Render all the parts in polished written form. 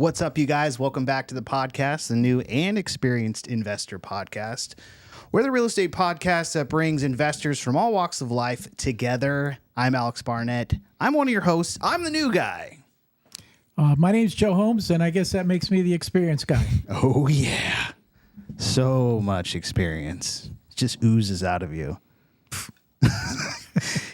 What's up, you guys? Welcome back to the podcast, the new and experienced investor podcast. We're the real estate podcast that brings investors from all walks of life together. I'm Alex Barnett. I'm one of your hosts. I'm the new guy. My name's Joe Holmes, and I guess that makes me the experienced guy. Oh, yeah. So much experience. It just oozes out of you.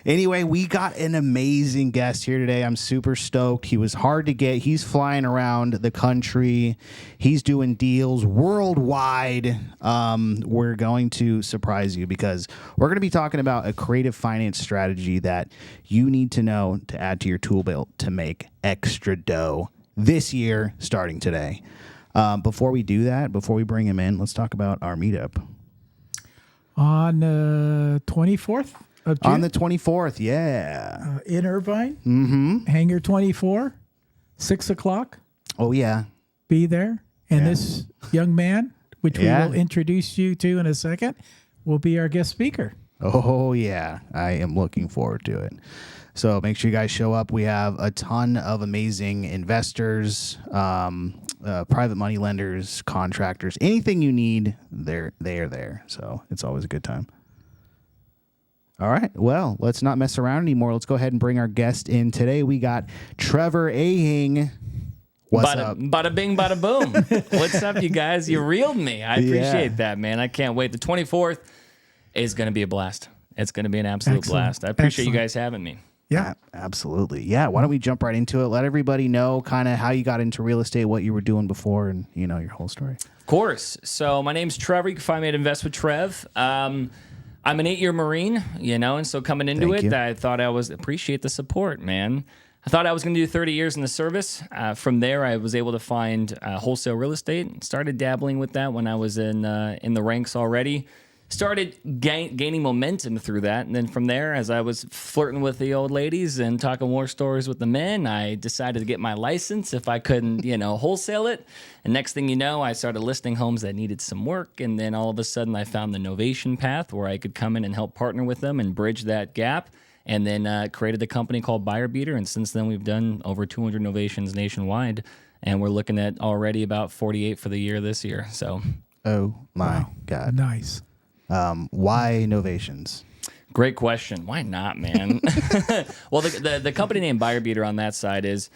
Anyway, we got an amazing guest here today. I'm super stoked. He was hard to get. He's flying around the country. He's doing deals worldwide. We're going to surprise you because we're going to be talking about a creative finance strategy that you need to know to add to your tool belt to make extra dough this year, starting today. Before we do that, before we bring him in, let's talk about our meetup. On the 24th of June? On the 24th, yeah. In Irvine, Hangar 24, 6 o'clock. Oh, yeah. Be there. And this young man, which we will introduce you to in a second, will be our guest speaker. Oh, yeah. I am looking forward to it. So make sure you guys show up. We have a ton of amazing investors, private money lenders, contractors, anything you need, they are there. So it's always a good time. All right. Well, let's not mess around anymore. Let's go ahead and bring our guest in today. We got Trever Ahing. What's up? Bada bing, bada boom. What's up, you guys? You reeled me. I appreciate that, man. I can't wait. The 24th is going to be a blast. It's going to be an absolute blast. I appreciate you guys having me. Yeah, absolutely. Yeah. Why don't we jump right into it? Let everybody know kind of how you got into real estate, what you were doing before, and, you know, your whole story. Of course. So my name's Trever. You can find me at Invest with Trev. I'm an 8-year Marine, you know, and so coming into I thought appreciate the support, man. I thought I was going to do 30 years in the service. From there, I was able to find wholesale real estate. Started dabbling with that when I was in the ranks already. Started gaining momentum through that. And then from there, as I was flirting with the old ladies and talking war stories with the men, I decided to get my license if I couldn't, wholesale it. And next thing you know, I started listing homes that needed some work. And then all of a sudden, I found the Novation path where I could come in and help partner with them and bridge that gap. And then created a company called BuyerBeater. And since then, we've done over 200 Novations nationwide. And we're looking at already about 48 for the year this year. So, oh my God. Nice. Why Novations? Great question. Why not, man? Well, the company name BuyerBeater on that side is,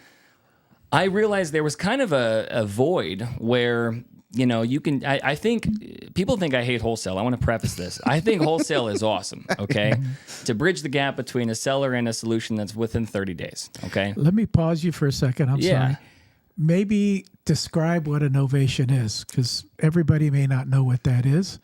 I realized there was kind of a void where, you can, I think people think I hate wholesale. I want to preface this. I think wholesale is awesome, okay? To bridge the gap between a seller and a solution that's within 30 days, okay? Let me pause you for a second. I'm sorry. Maybe describe what a novation is, because everybody may not know what that is.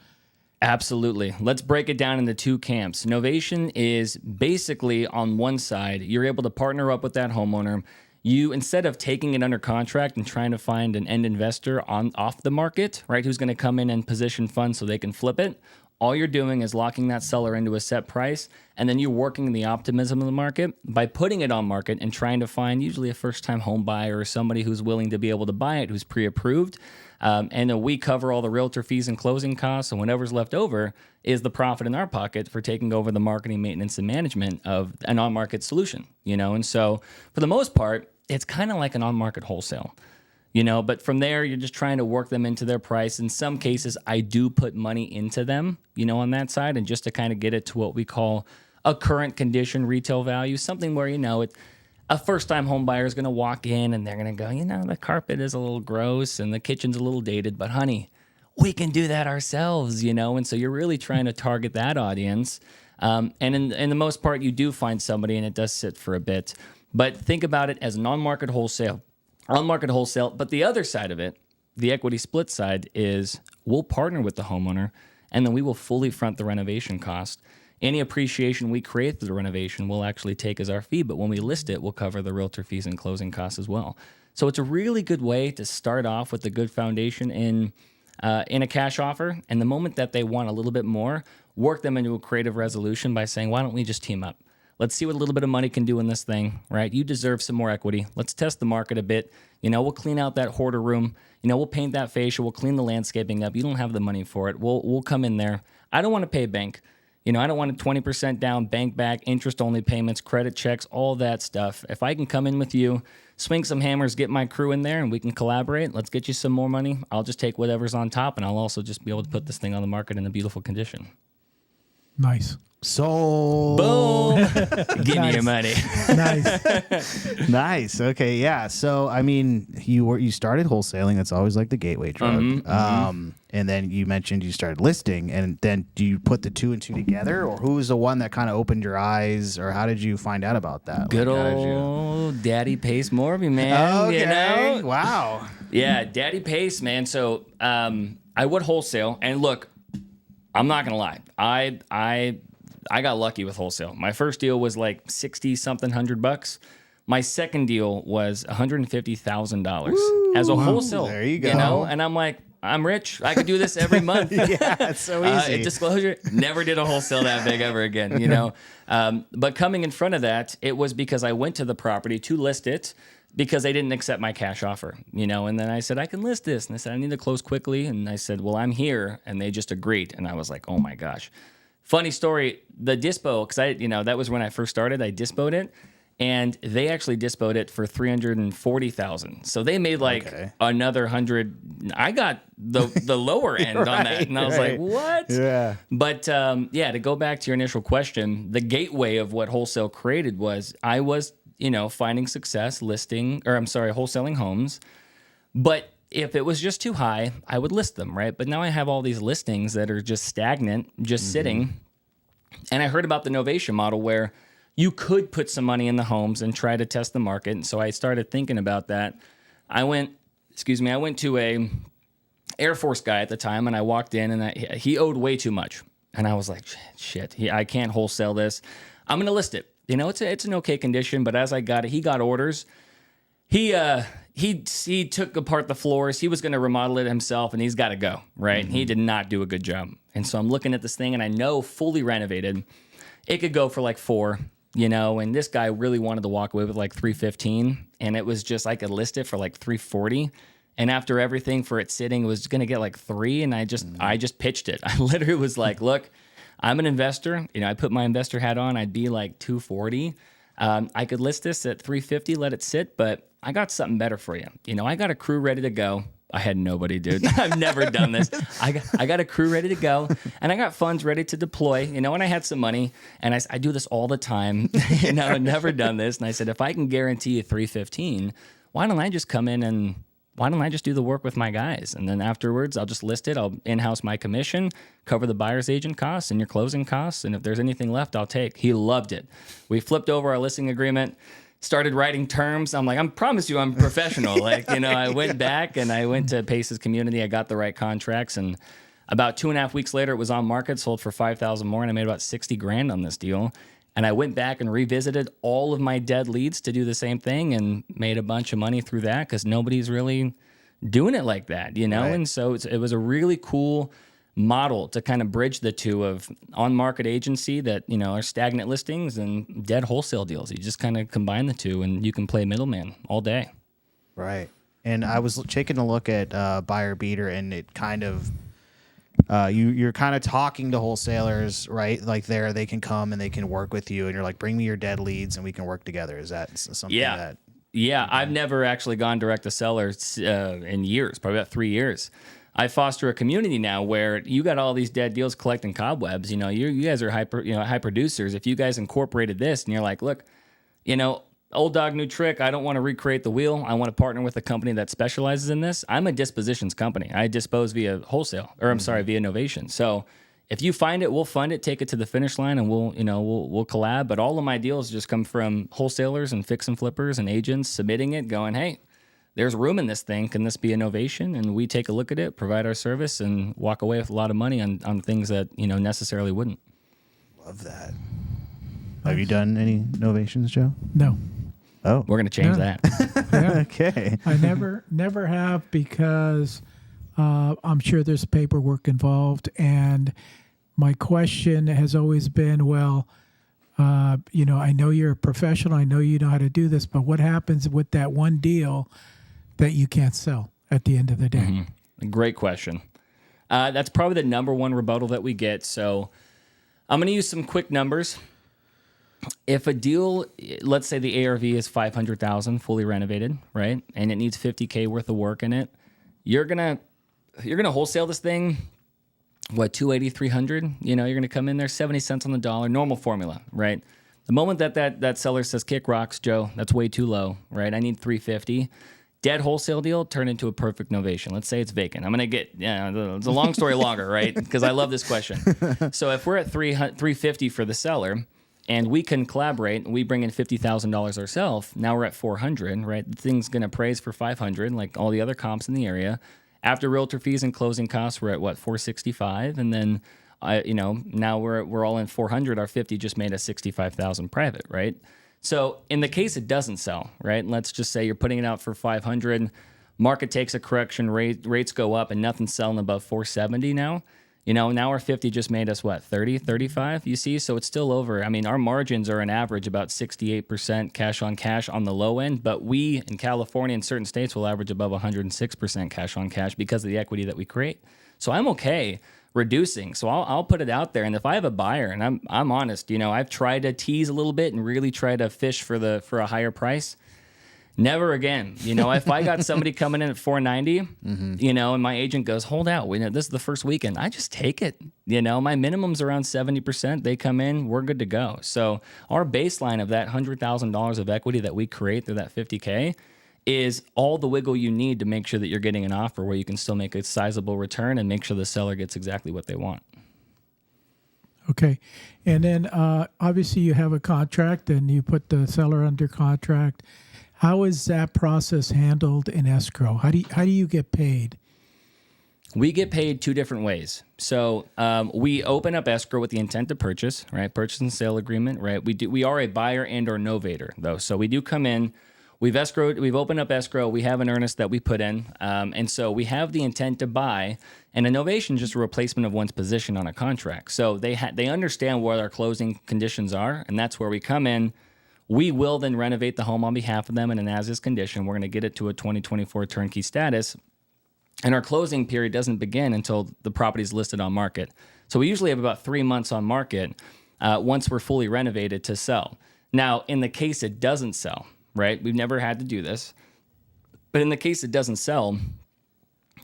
Absolutely. Let's break it down into two camps. Novation is basically on one side, you're able to partner up with that homeowner. You, instead of taking it under contract and trying to find an end investor off the market, right, who's going to come in and position funds so they can flip it, all you're doing is locking that seller into a set price, and then you're working the optimism of the market by putting it on market and trying to find usually a first-time home buyer or somebody who's willing to be able to buy it, who's pre-approved. And then we cover all the realtor fees and closing costs, and whatever's left over is the profit in our pocket for taking over the marketing, maintenance, and management of an on-market solution, And so for the most part, it's kind of like an on-market wholesale, but from there, you're just trying to work them into their price. In some cases, I do put money into them, on that side, and just to kind of get it to what we call a current condition retail value, something where, a first-time home buyer is going to walk in and they're going to go, the carpet is a little gross and the kitchen's a little dated, but honey, we can do that ourselves, And so you're really trying to target that audience. And in the most part, you do find somebody and it does sit for a bit. But think about it as an on-market wholesale. But the other side of it, the equity split side, is we'll partner with the homeowner and then we will fully front the renovation cost. Any appreciation we create through the renovation we'll actually take as our fee, but when we list it, we'll cover the realtor fees and closing costs as well. So it's a really good way to start off with a good foundation in a cash offer, and the moment that they want a little bit more, work them into a creative resolution by saying, why don't we just team up? Let's see what a little bit of money can do in this thing, right? You deserve some more equity. Let's test the market a bit. We'll clean out that hoarder room. We'll paint that fascia. We'll clean the landscaping up. You don't have the money for it. We'll come in there. I don't want to pay a bank. I don't want a 20% down, bank back, interest only payments, credit checks, all that stuff. If I can come in with you, swing some hammers, get my crew in there, and we can collaborate, let's get you some more money. I'll just take whatever's on top, and I'll also just be able to put this thing on the market in a beautiful condition. Nice. So boom, give me your money. Nice. Nice. Okay. Yeah. So I mean, you started wholesaling. That's always like the gateway drug. And then you mentioned you started listing, and then do you put the two and two together, or who was the one that kind of opened your eyes, or how did you find out about that? Good old Daddy Pace Morby, man. Okay. Wow. Yeah, Daddy Pace, man. So I would wholesale, and look, I'm not gonna lie. I got lucky with wholesale. My first deal was like 60 something $100. My second deal was $150,000 as a wholesale. There you go. And I'm like, I'm rich. I could do this every month. Yeah, it's so easy. Disclosure, never did a wholesale that big ever again, But coming in front of that, it was because I went to the property to list it because they didn't accept my cash offer, And then I said, I can list this. And they said, I need to close quickly. And I said, well, I'm here. And they just agreed. And I was like, oh my gosh. Funny story, the dispo, because that was when I first started. I dispoed it, and they actually dispoed it for $340,000. So they made another 100. I got the lower end on that, and I was like, what? Yeah. But to go back to your initial question, the gateway of what wholesale created was I was finding success wholesaling homes, but if it was just too high, I would list them, right? But now I have all these listings that are just stagnant, just sitting. And I heard about the Novation model where you could put some money in the homes and try to test the market. And so I started thinking about that. I went to a Air Force guy at the time, and I walked in, and he owed way too much. And I was like, shit, I can't wholesale this. I'm going to list it. It's an okay condition, but as I got it, he got orders. He took apart the floors. He was going to remodel it himself, and he's got to go, right? He did not do a good job. And so I'm looking at this thing, and I know fully renovated, it could go for like $4, and this guy really wanted to walk away with like $315, and it was just, I could list it for like $340. And after everything for it sitting, it was going to get like $3, and I just pitched it. I literally was like, look, I'm an investor. I put my investor hat on. I'd be like $240. I could list this at $350, let it sit, but I got something better for you. I got a crew ready to go. I had nobody, dude. I've never done this. I got a crew ready to go, and I got funds ready to deploy, and I had some money, and I do this all the time. I've never done this. And I said, if I can guarantee you $315, why don't I just come in and why don't I just do the work with my guys? And then afterwards, I'll just list it. I'll in-house my commission, cover the buyer's agent costs and your closing costs. And if there's anything left, I'll take. He loved it. We flipped over our listing agreement, started writing terms. I'm like, I promise you I'm professional. I went back and I went to Pace's community. I got the right contracts. And about 2.5 weeks later, it was on market, sold for $5,000 more. And I made about $60,000 on this deal. And I went back and revisited all of my dead leads to do the same thing and made a bunch of money through that because nobody's really doing it like that, Right. And so it was a really cool model to kind of bridge the two of on-market agency that, are stagnant listings and dead wholesale deals. You just kind of combine the two and you can play middleman all day. Right. And I was taking a look at BuyerBeater, and it kind of you're kind of talking to wholesalers, right? Like they can come and they can work with you, and you're like, bring me your dead leads and we can work together. Is that something that? Yeah, I've never actually gone direct to sellers in years, probably about 3 years. I foster a community now where you got all these dead deals collecting cobwebs. You guys are high producers. If you guys incorporated this and you're like, look, old dog, new trick. I don't want to recreate the wheel. I want to partner with a company that specializes in this. I'm a dispositions company. I dispose via wholesale, via Novations. So if you find it, we'll fund it, take it to the finish line, and we'll collab. But all of my deals just come from wholesalers and fix and flippers and agents submitting it, going, hey, there's room in this thing. Can this be a Novation? And we take a look at it, provide our service, and walk away with a lot of money on things that necessarily wouldn't. Love that. Have you done any Novations, Joe? No. Oh, we're going to change that. Yeah. Okay. I never have because I'm sure there's paperwork involved. And my question has always been, well, I know you're a professional. I know you know how to do this. But what happens with that one deal that you can't sell at the end of the day? Mm-hmm. Great question. That's probably the number one rebuttal that we get. So I'm going to use some quick numbers. If a deal, let's say the ARV is 500,000 fully renovated, right? And it needs 50K worth of work in it. You're going to wholesale this thing, what, 280, 300? You're going to come in there 70 cents on the dollar, normal formula, right? The moment that seller says, kick rocks, Joe, that's way too low, right? I need 350. Dead wholesale deal turned into a perfect novation. Let's say it's vacant. I'm going to get, it's a long story longer, right? Because I love this question. So if we're at 350 for the seller and we can collaborate and we bring in $50,000 ourselves, now we're at 400, right? The thing's going to appraise for 500, like all the other comps in the area. After realtor fees and closing costs, we're at what, 465, and then now we're all in 400. Our 50 just made us 65,000 private, right? So in the case it doesn't sell, right? Let's just say you're putting it out for 500, market takes a correction, rates go up, and nothing's selling above 470 now. Now our 50 just made us what, 30, 35, you see? So it's still over. I mean, our margins are an average about 68% cash on the low end, but we in California and certain states will average above 106% cash on cash because of the equity that we create. So I'm okay reducing. So I'll put it out there. And if I have a buyer, and I'm honest, I've tried to tease a little bit and really try to fish for a higher price. Never again. If I got somebody coming in at 490, and my agent goes, hold out, this is the first weekend, I just take it. My minimum's around 70%. They come in, we're good to go. So our baseline of that $100,000 of equity that we create through that 50K is all the wiggle you need to make sure that you're getting an offer where you can still make a sizable return and make sure the seller gets exactly what they want. Okay. And then obviously you have a contract and you put the seller under contract. How is that process handled in escrow? How do you get paid? We get paid two different ways. So we open up escrow with the intent to purchase, right? Purchase and sale agreement, right? We are a buyer and or novator though. So we do come in, we've opened up escrow, we have an earnest that we put in. And so we have the intent to buy, and a novation is just a replacement of one's position on a contract. So they understand what our closing conditions are, and that's where we come in. We will then renovate the home on behalf of them in an as-is condition. We're going to get it to a 2024 turnkey status. And our closing period doesn't begin until the property is listed on market. So we usually have about 3 months on market once we're fully renovated to sell. Now, in the case it doesn't sell, right? We've never had to do this. But in the case it doesn't sell,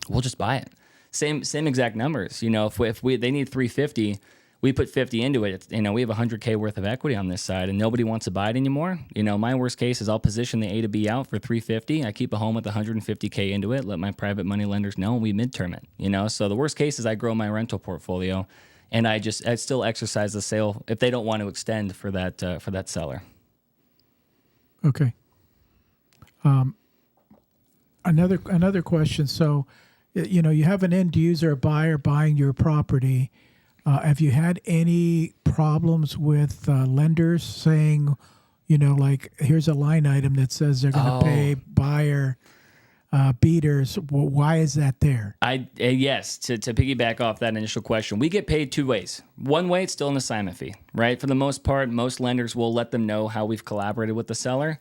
we'll just buy it. Same exact numbers. If they need 350, we put 50 into it. We have 100K worth of equity on this side, and nobody wants to buy it anymore. My worst case is I'll position the A to B out for 350. I keep a home with 150K into it. Let my private money lenders know, and we midterm it. So the worst case is I grow my rental portfolio, and I still exercise the sale if they don't want to extend for that seller. Okay. Another question. So, you have an end user, a buyer buying your property. Have you had any problems with lenders saying, like, here's a line item that says they're going to pay buyer beaters? Well, why is that there? Yes, to piggyback off that initial question, we get paid two ways. One way, it's still an assignment fee, right? For the most part, most lenders will let them know how we've collaborated with the seller.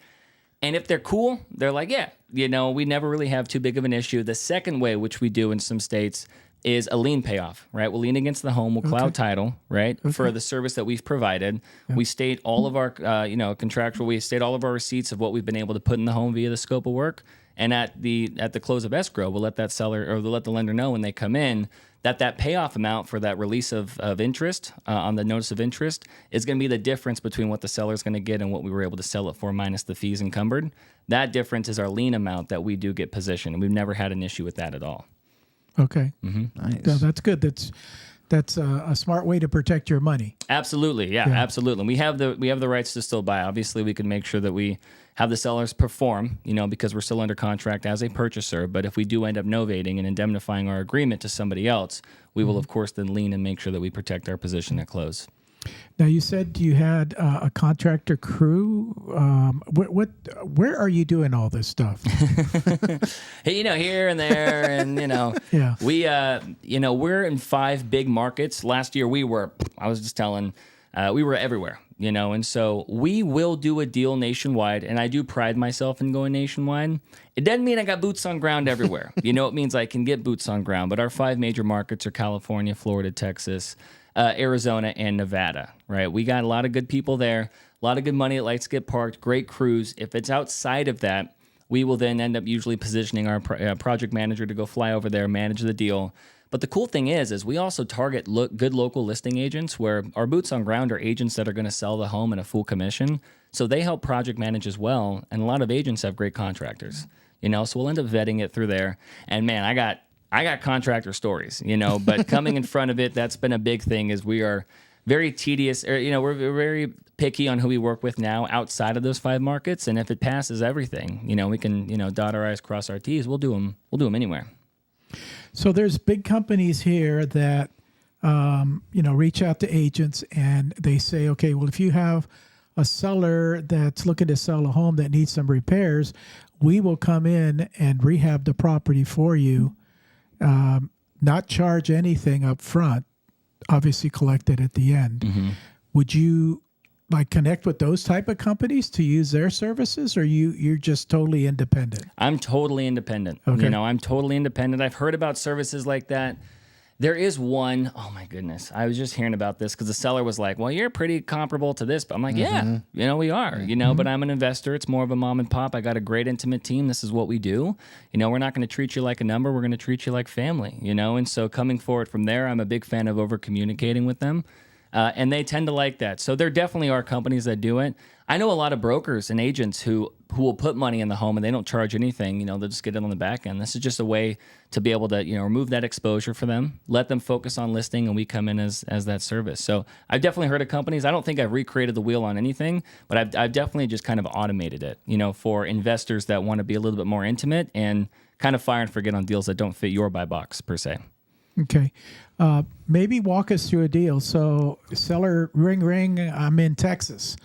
And if they're cool, they're like, yeah, we never really have too big of an issue. The second way, which we do in some states, is a lien payoff, right? We'll lien against the home, we'll cloud title, right, for the service that we've provided. Yeah. We state all of our, contractual, we state all of our receipts of what we've been able to put in the home via the scope of work. And at the close of escrow, we'll let that seller, or we'll let the lender know when they come in that payoff amount for that release of interest on the notice of interest is going to be the difference between what the seller is going to get and what we were able to sell it for minus the fees encumbered. That difference is our lien amount that we do get positioned, and we've never had an issue with that at all. Okay. Mm-hmm. Nice. Yeah, that's good. That's a smart way to protect your money. Absolutely. Yeah, absolutely. And we have the rights to still buy. Obviously, we can make sure that we have the sellers perform, because we're still under contract as a purchaser. But if we do end up novating and indemnifying our agreement to somebody else, we will, of course, then lien and make sure that we protect our position at close. Now, you said you had a contractor crew. Where are you doing all this stuff? Hey, here and there, and yeah. We're in 5 big markets. Last year we were everywhere, and so we will do a deal nationwide, and I do pride myself in going nationwide. It doesn't mean I got boots on ground everywhere. It means I can get boots on ground, but our 5 major markets are California, Florida, Texas, Arizona and Nevada, right? We got a lot of good people there, a lot of good money that likes to get parked, great crews. If it's outside of that, we will then end up usually positioning our project manager to go fly over there, manage the deal. But the cool thing is we also target good local listing agents where our boots on ground are agents that are going to sell the home in a full commission. So they help project manage as well. And a lot of agents have great contractors, so we'll end up vetting it through there. And man, I got contractor stories, but coming in front of it, that's been a big thing is we are very tedious, or, we're very picky on who we work with now outside of those 5 markets. And if it passes everything, we can, dot our I's, cross our T's. We'll do them anywhere. So there's big companies here that, reach out to agents and they say, okay, well, if you have a seller that's looking to sell a home that needs some repairs, we will come in and rehab the property for you, not charge anything up front, obviously collect it at the end. Mm-hmm. Would you connect with those type of companies to use their services, or you're just totally independent? I'm totally independent. Okay. I'm totally independent. I've heard about services like that. There is one, oh my goodness. I was just hearing about this because the seller was like, well, you're pretty comparable to this. But I'm like, yeah, we are, but I'm an investor. It's more of a mom and pop. I got a great intimate team. This is what we do. We're not going to treat you like a number. We're going to treat you like family, and so coming forward from there, I'm a big fan of over communicating with them. And they tend to like that. So there definitely are companies that do it. I know a lot of brokers and agents who will put money in the home and they don't charge anything. They'll just get it on the back end. This is just a way to be able to, remove that exposure for them, let them focus on listing, and we come in as that service. So I've definitely heard of companies. I don't think I've recreated the wheel on anything, but I've definitely just kind of automated it, for investors that want to be a little bit more intimate and kind of fire and forget on deals that don't fit your buy box per se. Okay. Maybe walk us through a deal. So seller, ring, I'm in Texas.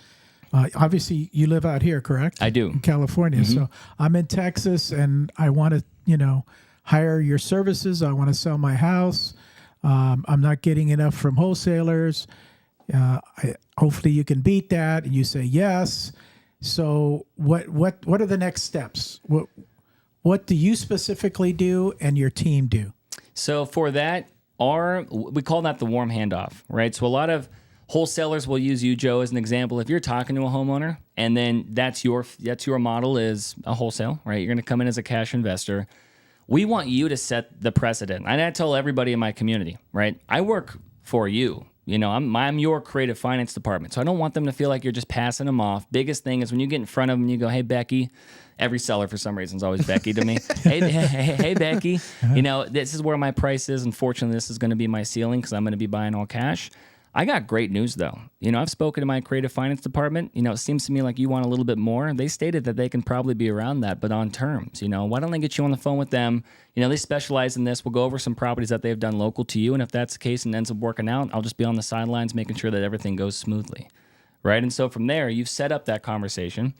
Obviously, you live out here, correct? I do. In California. Mm-hmm. So I'm in Texas, and I want to, hire your services. I want to sell my house. I'm not getting enough from wholesalers. Hopefully, you can beat that. And you say yes. So what are the next steps? What do you specifically do and your team do? So for that, we call that the warm handoff, right? So a lot of wholesalers will use you, Joe, as an example. If you're talking to a homeowner and then that's your model is a wholesale, right? You're going to come in as a cash investor. We want you to set the precedent. And I tell everybody in my community, right? I work for you. I'm your creative finance department. So I don't want them to feel like you're just passing them off. Biggest thing is when you get in front of them, you go, hey, Becky. Every seller for some reason is always Becky to me. Hey, Becky. This is where my price is. Unfortunately, this is going to be my ceiling because I'm going to be buying all cash. I got great news, though. I've spoken to my creative finance department. It seems to me like you want a little bit more. They stated that they can probably be around that, but on terms. Why don't I get you on the phone with them? They specialize in this. We'll go over some properties that they've done local to you, and if that's the case and ends up working out, I'll just be on the sidelines making sure that everything goes smoothly, right? And so from there, you've set up that conversation.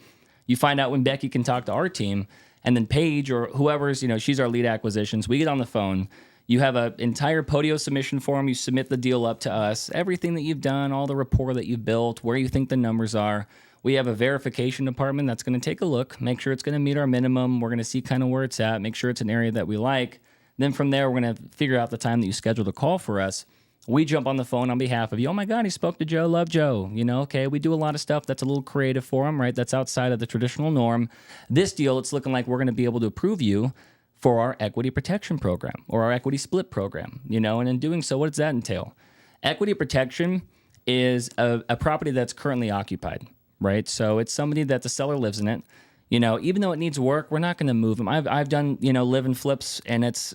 You find out when Becky can talk to our team, and then Paige or whoever's, she's our lead acquisitions. We get on the phone. You have an entire Podio submission form. You submit the deal up to us, everything that you've done, all the rapport that you've built, where you think the numbers are. We have a verification department that's going to take a look, make sure it's going to meet our minimum. We're going to see kind of where it's at, make sure it's an area that we like. Then from there, we're going to figure out the time that you scheduled a call for us. We jump on the phone on behalf of you. Oh my God, he spoke to Joe. Love Joe. Okay, we do a lot of stuff that's a little creative for him, right? That's outside of the traditional norm. This deal, it's looking like we're going to be able to approve you for our equity protection program or our equity split program, and in doing so, what does that entail? Equity protection is a property that's currently occupied, right? So it's somebody that the seller lives in it. Even though it needs work, we're not going to move them. I've done, live and flips, and it's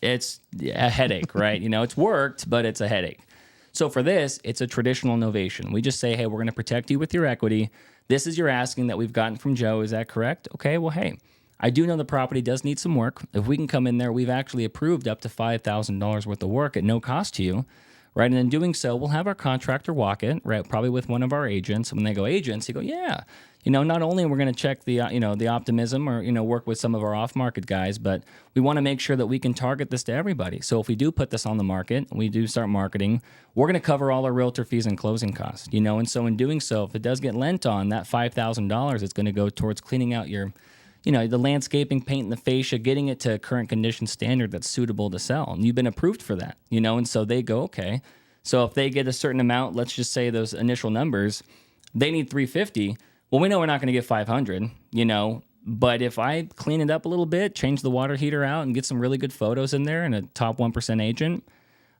a headache, right? It's worked, but it's a headache. So for this, it's a traditional novation. We just say, hey, we're going to protect you with your equity. This is your asking that we've gotten from Joe. Is that correct? Okay, well, hey, I do know the property does need some work. If we can come in there, we've actually approved up to $5,000 worth of work at no cost to you, right? And in doing so, we'll have our contractor walk it, right? Probably with one of our agents. When they go agents, you go, yeah. Not only are we going to check the, the optimism or, work with some of our off-market guys, but we want to make sure that we can target this to everybody. So if we do put this on the market, we do start marketing, we're going to cover all our realtor fees and closing costs, and so in doing so, if it does get lent on, that $5,000, it's going to go towards cleaning out your, the landscaping, painting the fascia, getting it to a current condition standard that's suitable to sell. And you've been approved for that, and so they go, okay. So if they get a certain amount, let's just say those initial numbers, they need 350. Well, we know we're not going to get 500, but if I clean it up a little bit, change the water heater out and get some really good photos in there and a top 1% agent,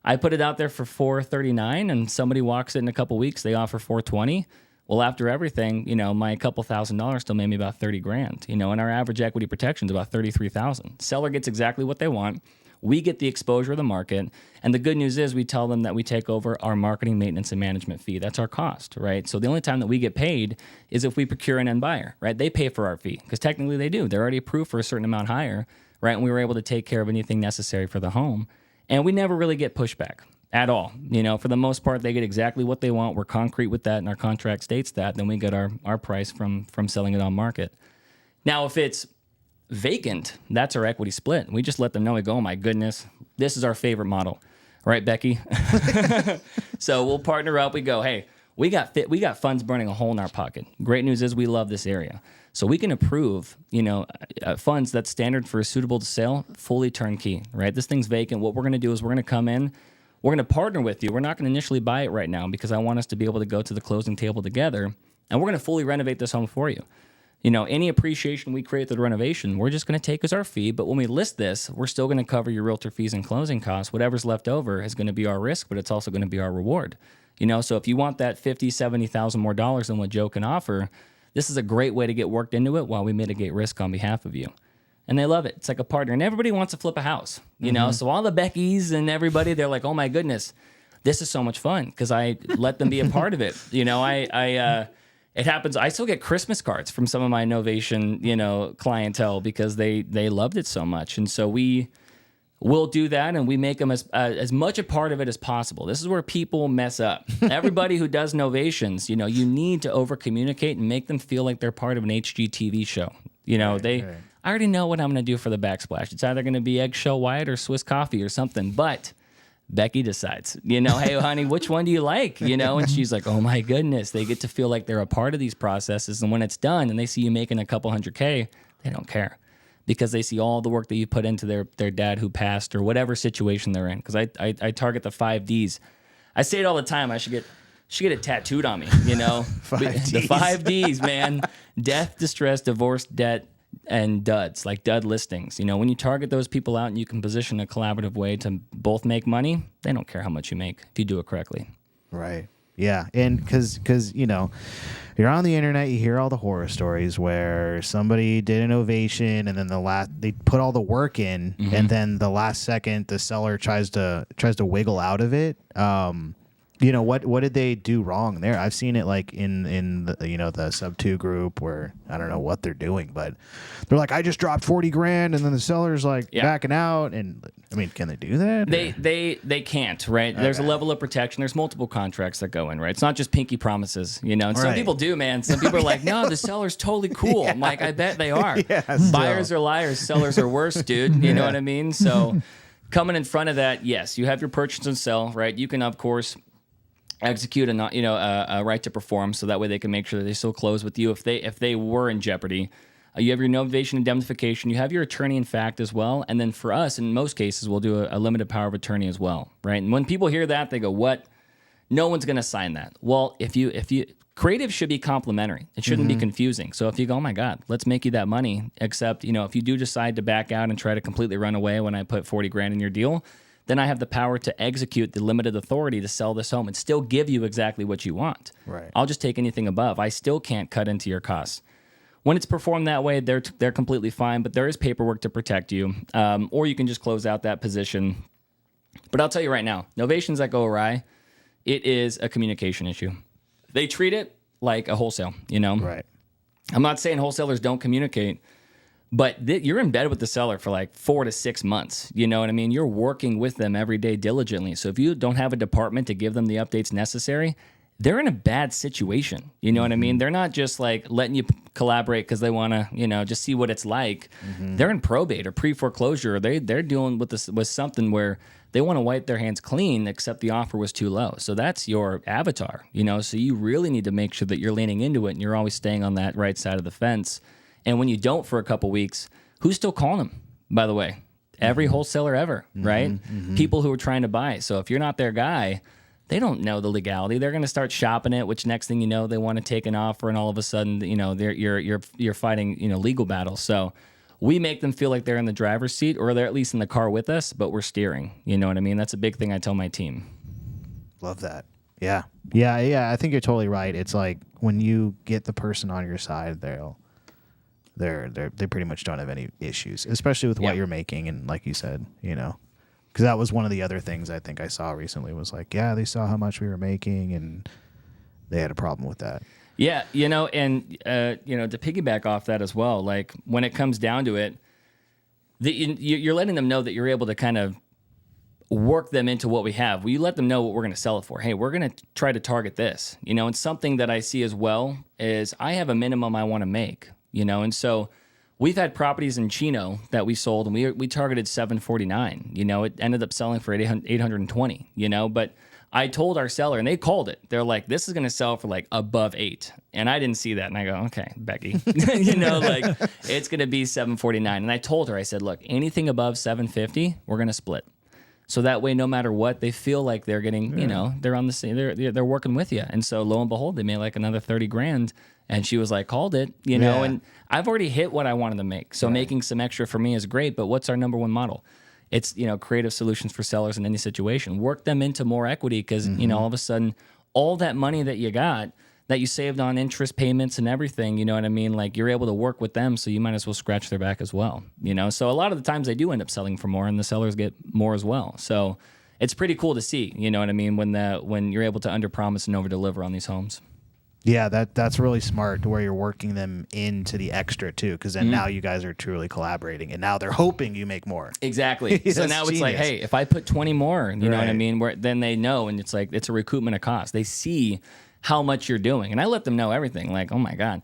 I put it out there for 439 and somebody walks it in a couple weeks, they offer 420. Well, after everything, my couple $1,000 still made me about 30 grand, and our average equity protection is about 33,000. Seller gets exactly what they want. We get the exposure of the market. And the good news is we tell them that we take over our marketing, maintenance, and management fee. That's our cost, right? So the only time that we get paid is if we procure an end buyer, right? They pay for our fee because technically they do. They're already approved for a certain amount higher, right? And we were able to take care of anything necessary for the home. And we never really get pushback at all. For the most part, they get exactly what they want. We're concrete with that, and our contract states that. Then we get our price from selling it on market. Now, if it's vacant, that's our equity split. We just let them know. We go, oh my goodness, this is our favorite model, right, Becky? So we'll partner up. We go, hey, we got funds burning a hole in our pocket. Great news is we love this area, so we can approve funds that's standard for suitable to sale, fully turnkey, right? This thing's vacant. What we're going to do is we're going to come in. We're going to partner with you. We're not going to initially buy it right now because I want us to be able to go to the closing table together, and we're going to fully renovate this home for you. Any appreciation we create through the renovation, we're just going to take as our fee. But when we list this, we're still going to cover your realtor fees and closing costs. Whatever's left over is going to be our risk, but it's also going to be our reward. So if you want that $50,000, $70,000 more dollars than what Joe can offer, this is a great way to get worked into it while we mitigate risk on behalf of you. And they love it. It's like a partner. And everybody wants to flip a house, So all the Beckys and everybody, they're like, oh my goodness, this is so much fun because I let them be a part of it. It happens. I still get Christmas cards from some of my Novation, clientele because they loved it so much. And so we will do that, and we make them as much a part of it as possible. This is where people mess up. Everybody who does Novations, you need to over communicate and make them feel like they're part of an HGTV show. Right. I already know what I'm going to do for the backsplash. It's either going to be eggshell white or Swiss coffee or something, but Becky decides, hey, honey, which one do you like? And she's like, oh my goodness, they get to feel like they're a part of these processes. And when it's done and they see you making a couple $100K, they don't care because they see all the work that you put into their dad who passed or whatever situation they're in. Because I target the 5 Ds. I say it all the time. I should get it tattooed on me, 5 Ds. The 5 Ds, man. Death, distress, divorce, debt, and duds, like dud listings. When you target those people out and you can position a collaborative way to both make money, they don't care how much you make if you do it correctly. Right. Yeah. And because you're on the internet, you hear all the horror stories where somebody did an ovation and then they put all the work in, and then the last second the seller tries to wiggle out of it. What did they do wrong there? I've seen it like in the the sub 2 group where I don't know what they're doing, but they're like, I just dropped 40 grand, and then the seller's like backing out. And I mean, can they do that? They can't, right? Okay. There's a level of protection. There's multiple contracts that go in, right? It's not just pinky promises, And some people do, man. Some people are like, no, the seller's totally cool. I'm like, I bet they are. Buyers are liars. Sellers are worse, dude. You know what I mean? So coming in front of that, yes, you have your purchase and sell, right? You can, of course, execute a right to perform, so that way they can make sure that they still close with you if they were in jeopardy. You have your novation indemnification. You have your attorney in fact as well. And then for us, in most cases, we'll do a limited power of attorney as well, right? And when people hear that, they go, what? No one's going to sign that. Well, if you creative should be complementary. It shouldn't be confusing. So if you go, oh my God, let's make you that money, except, if you do decide to back out and try to completely run away when I put 40 grand in your deal, then I have the power to execute the limited authority to sell this home and still give you exactly what you want. Right. I'll just take anything above. I still can't cut into your costs. When it's performed that way, they're completely fine, but there is paperwork to protect you, or you can just close out that position. But I'll tell you right now, novations that go awry, it is a communication issue. They treat it like a wholesale, Right. I'm not saying wholesalers don't communicate, but you're in bed with the seller for like 4 to 6 months. You know what I mean? You're working with them every day diligently. So if you don't have a department to give them the updates necessary, they're in a bad situation. You know what I mean? They're not just like letting you collaborate because they want to, just see what it's like. They're in probate or pre-foreclosure. They're dealing with something where they want to wipe their hands clean, except the offer was too low. So that's your avatar, so you really need to make sure that you're leaning into it and you're always staying on that right side of the fence. And when you don't for a couple weeks, who's still calling them, by the way? Every wholesaler ever, right? People who are trying to buy. So if you're not their guy, they don't know the legality. They're going to start shopping it, which next thing you know, they want to take an offer, and all of a sudden, you're fighting, legal battles. So we make them feel like they're in the driver's seat, or they're at least in the car with us, but we're steering. You know what I mean? That's a big thing I tell my team. Love that. Yeah. Yeah. I think you're totally right. It's like when you get the person on your side, they pretty much don't have any issues, especially with what you're making. And like you said, because that was one of the other things I think I saw recently was like, yeah, they saw how much we were making and they had a problem with that. Yeah. And to piggyback off that as well, like when it comes down to it, you're letting them know that you're able to kind of work them into what we have. You let them know what we're going to sell it for. Hey, we're going to try to target this, and something that I see as well is I have a minimum I want to make, and so we've had properties in Chino that we sold and we targeted 749, it ended up selling for 820, but I told our seller and they called it. They're like, this is going to sell for like above 8. And I didn't see that. And I go, okay, Becky, it's going to be 749. And I told her, I said, look, anything above 750, we're going to split. So that way, no matter what, they feel like they're getting, they're on the same, they're working with you. And so lo and behold, they made like another 30 grand. And she was like, called it, and I've already hit what I wanted to make. So making some extra for me is great. But what's our number one model? It's, creative solutions for sellers in any situation. Work them into more equity because, all of a sudden, all that money that you got, that you saved on interest payments and everything, you know what I mean? Like you're able to work with them, so you might as well scratch their back as well, So a lot of the times they do end up selling for more and the sellers get more as well. So it's pretty cool to see, you know what I mean, when you're able to underpromise and overdeliver on these homes. Yeah, that's really smart to where you're working them into the extra too, because then now you guys are truly collaborating, and now they're hoping you make more. Exactly. So now it's like, hey, if I put 20 more, you know what I mean, then they know, and it's like it's a recoupment of cost. They see how much you're doing, and I let them know everything. Like, oh my God,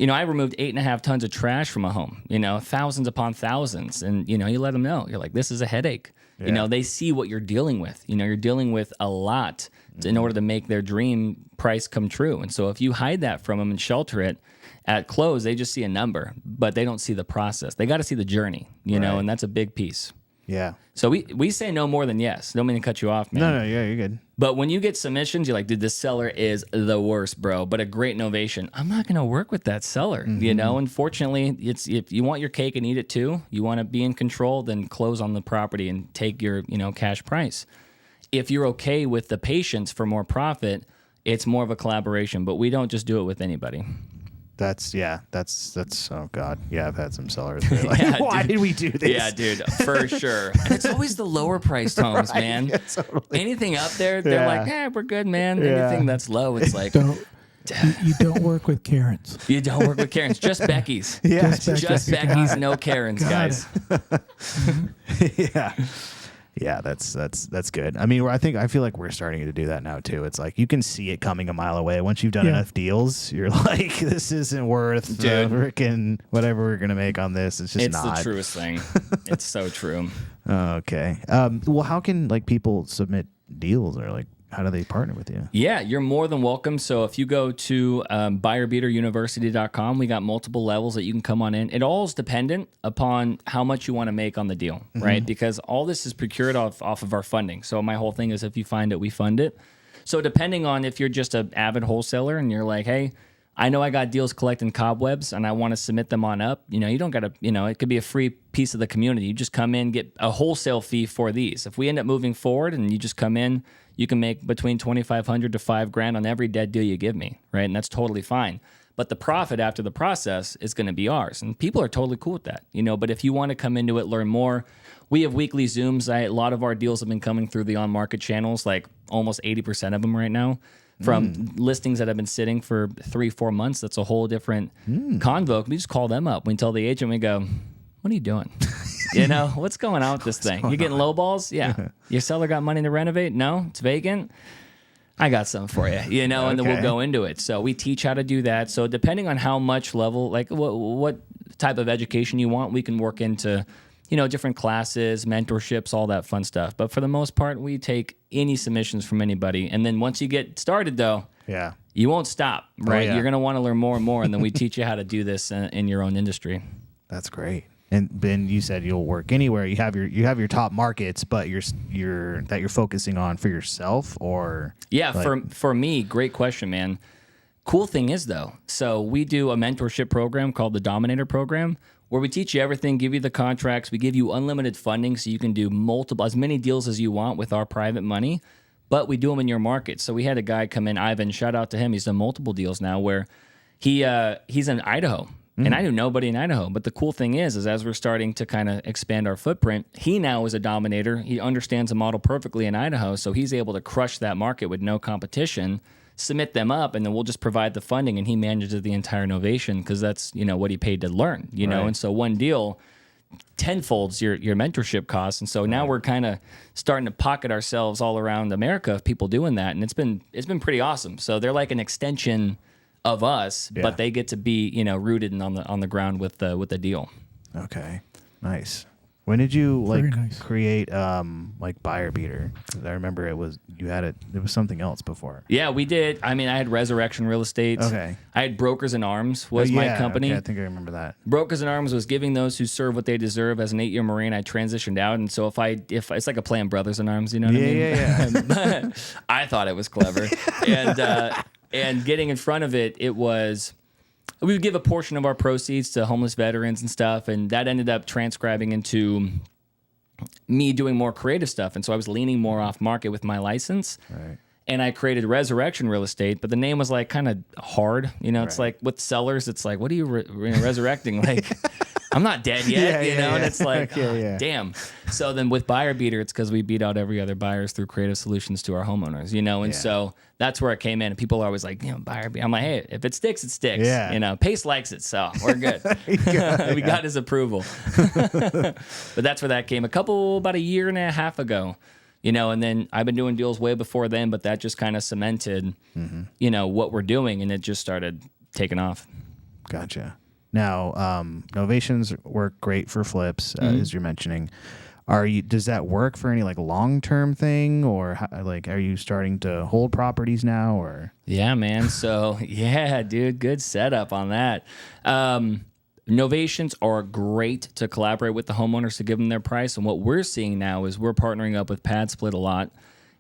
I removed 8.5 tons of trash from a home. Thousands upon thousands, and you let them know. You're like, this is a headache. Yeah. They see what you're dealing with. You're dealing with a lot in order to make their dream price come true. And so if you hide that from them and shelter it at close, they just see a number, but they don't see the process. They got to see the journey, and that's a big piece. Yeah. So we say no more than yes. Don't mean to cut you off, man. No, yeah, you're good. But when you get submissions, you're like, dude, this seller is the worst, bro. But a great novation. I'm not going to work with that seller. Unfortunately, it's if you want your cake and eat it too, you want to be in control, then close on the property and take your, cash price. If you're okay with the patience for more profit, it's more of a collaboration. But we don't just do it with anybody. That's oh God. Yeah, I've had some sellers that are like, why did we do this? Yeah, dude, for sure. And it's always the lower priced homes, man. Yeah, totally. Anything up there, they're like, we're good, man. Anything that's low, it's like you don't work with Karens. You don't work with Karens, just Becky's. Yeah, just Becky's, no Karens, guys. Yeah. Yeah, that's good. I mean, I feel like we're starting to do that now too. It's like you can see it coming a mile away. Once you've done enough deals, you're like, this isn't worth the freaking whatever we're gonna make on this. It's not. It's the truest thing. It's so true. Okay. Well, how can people submit deals, or how do they partner with you? Yeah, you're more than welcome. So if you go to BuyerBeaterUniversity.com, we got multiple levels that you can come on in. It all is dependent upon how much you want to make on the deal, right? Because all this is procured off of our funding. So my whole thing is if you find it, we fund it. So depending on if you're just an avid wholesaler and you're like, hey, I know I got deals collecting cobwebs and I want to submit them on up. You don't got to, it could be a free piece of the community. You just come in, get a wholesale fee for these. If we end up moving forward and you just come in, you can make between $2,500 to $5,000 on every dead deal you give me, right? And that's totally fine. But the profit after the process is going to be ours. And people are totally cool with that, But if you want to come into it, learn more, we have weekly Zooms. A lot of our deals have been coming through the on-market channels, like almost 80% of them right now. From listings that have been sitting for 3-4 months, that's a whole different convo. We just call them up. We tell the agent, we go, what are you doing? What's going on with this thing? You getting low balls? Yeah. Your seller got money to renovate? No, it's vacant. I got something for you, and then we'll go into it. So we teach how to do that. So depending on how much level, like what type of education you want, we can work into, different classes, mentorships, all that fun stuff. But for the most part, we take any submissions from anybody. And then once you get started, though, you won't stop, right? You're going to want to learn more and more. And then we teach you how to do this in your own industry. That's great. And then you said you'll work anywhere. You have your top markets, but you're focusing on for yourself, or Yeah, like, for me, great question, man. Cool thing is though, so we do a mentorship program called the Dominator program, where we teach you everything, give you the contracts, we give you unlimited funding so you can do as many deals as you want with our private money, but we do them in your market. So we had a guy come in, Ivan, shout out to him. He's done multiple deals now where he's in Idaho. And I knew nobody in Idaho. But the cool thing is as we're starting to kind of expand our footprint, he now is a dominator. He understands the model perfectly in Idaho. So he's able to crush that market with no competition, submit them up, and then we'll just provide the funding. And he manages the entire Novation because that's, what he paid to learn, Right. And so one deal tenfolds your mentorship costs. And so now we're kind of starting to pocket ourselves all around America of people doing that. And it's been pretty awesome. So they're like an extension of us, but they get to be, rooted and on the ground with the deal. Okay, nice. When did you Very nice. create like BuyerBeater? 'Cause I remember it was something else before. Yeah, we did. I mean, I had Resurrection Real Estate. Okay. I had Brokers in Arms was my company. Okay, I think I remember that. Brokers in Arms was giving those who serve what they deserve. As an 8-year Marine, I transitioned out, and so if it's like a play on Brothers in Arms, you know what I mean? Yeah. I thought it was clever, and getting in front of it, we would give a portion of our proceeds to homeless veterans and stuff, and that ended up transcribing into me doing more creative stuff. And so I was leaning more off market with my license. Right. And I created Resurrection Real Estate, but the name was like kind of hard. It's like with sellers, it's like, what are you resurrecting? Like, I'm not dead yet, and it's like, damn. So then with BuyerBeater, it's because we beat out every other buyers through creative solutions to our homeowners, and so that's where it came in. And people are always like, BuyerBeater. I'm like, hey, if it sticks, it sticks. Yeah. Pace likes it, so we're good. We got his approval. But that's where that came about a year and a half ago. And then I've been doing deals way before then, but that just kind of cemented, what we're doing, and it just started taking off. Gotcha. Now, Novations work great for flips, as you're mentioning. Does that work for any like long-term thing, or are you starting to hold properties now, or? Yeah, man. So yeah, dude, good setup on that. Novations are great to collaborate with the homeowners to give them their price. And what we're seeing now is we're partnering up with Pad Split a lot.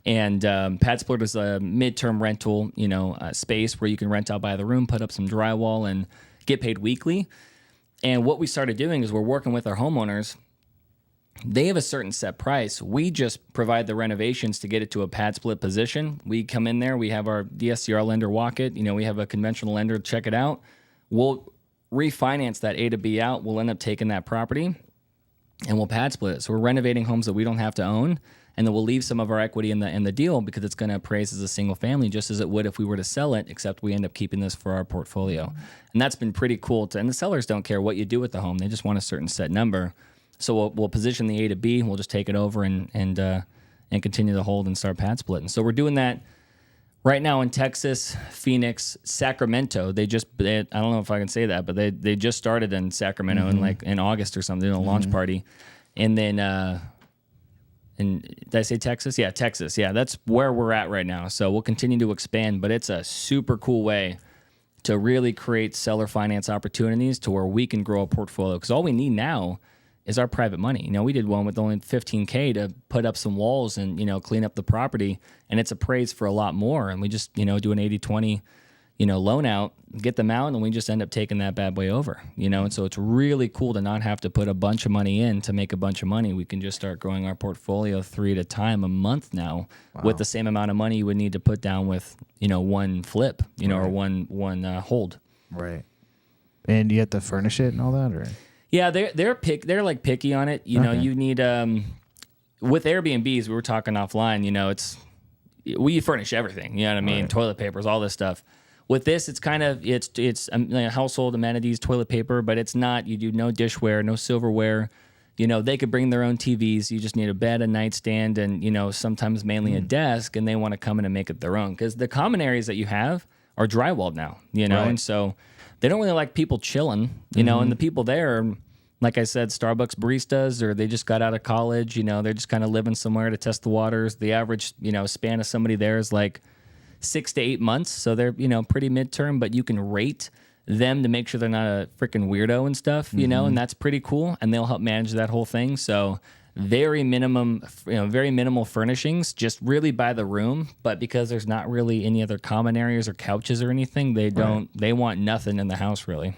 And Pad Split is a midterm rental, space where you can rent out by the room, put up some drywall, and get paid weekly. And what we started doing is we're working with our homeowners. They have a certain set price. We just provide the renovations to get it to a Pad Split position. We come in there. We have our DSCR lender walk it. We have a conventional lender check it out. We'll refinance that A to B out. We'll end up taking that property and we'll Pad Split it. So we're renovating homes that we don't have to own, and then we'll leave some of our equity in the deal because it's going to appraise as a single family, just as it would if we were to sell it, except we end up keeping this for our portfolio. And that's been pretty cool. And the sellers don't care what you do with the home. They just want a certain set number. So we'll position the A to B. We'll just take it over and continue to hold and start Pad Splitting. So we're doing that right now in Texas, Phoenix, Sacramento. I don't know if I can say that, but they just started in Sacramento in August or something, a launch party. And then, did I say Texas? Yeah, Texas. Yeah, that's where we're at right now. So we'll continue to expand, but it's a super cool way to really create seller finance opportunities to where we can grow a portfolio. Because all we need now is our private money. We did one with only $15K to put up some walls and, clean up the property, and it's appraised for a lot more. And we just, do an 80-20, loan out, get them out, and we just end up taking that bad boy over, And so it's really cool to not have to put a bunch of money in to make a bunch of money. We can just start growing our portfolio 3 at a time a month now with the same amount of money you would need to put down with, one flip, or one hold. Right. And you have to furnish it and all that, or? Yeah, they're like picky on it. You need with Airbnbs, we were talking offline, we furnish everything. You know what I mean? Right. Toilet papers, all this stuff. With this, it's kind of it's household amenities, toilet paper, but it's not. You do no dishware, no silverware. They could bring their own TVs. You just need a bed, a nightstand, and sometimes mainly a desk, and they want to come in and make it their own because the common areas that you have are drywalled now. Right. And so they don't really like people chilling. And the people there are, like I said, Starbucks baristas, or they just got out of college. They're just kind of living somewhere to test the waters. The average span of somebody there is like 6 to 8 months, so they're pretty midterm, but you can rate them to make sure they're not a freaking weirdo and stuff, you know, and that's pretty cool. And they'll help manage that whole thing. So very minimal furnishings, just really by the room. But because there's not really any other common areas or couches or anything, they want nothing in the house really.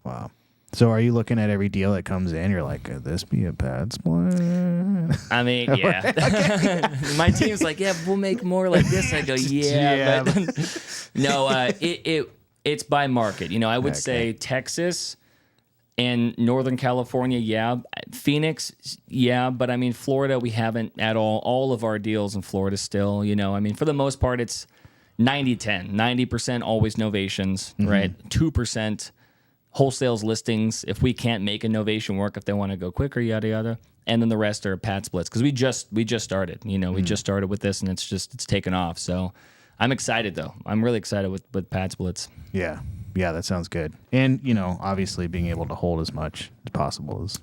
Wow. So are you looking at every deal that comes in? You're like, could this be a pad split? I mean, yeah. My team's like, yeah, we'll make more like this. I go, yeah. But no, it's by market. You know, I would say Texas and Northern California, yeah. Phoenix, yeah. But I mean, Florida, we haven't at all. All of our deals in Florida still, you know, I mean, for the most part, it's 90-10. 90% always novations, right? 2% wholesales listings if we can't make a novation work, if they want to go quicker, yada yada, and then the rest are pad splits because we just started, you know, we just started with this and it's taken off. So I'm excited though. I'm really excited with pad splits. Yeah, that sounds good. And you know, obviously being able to hold as much as possible is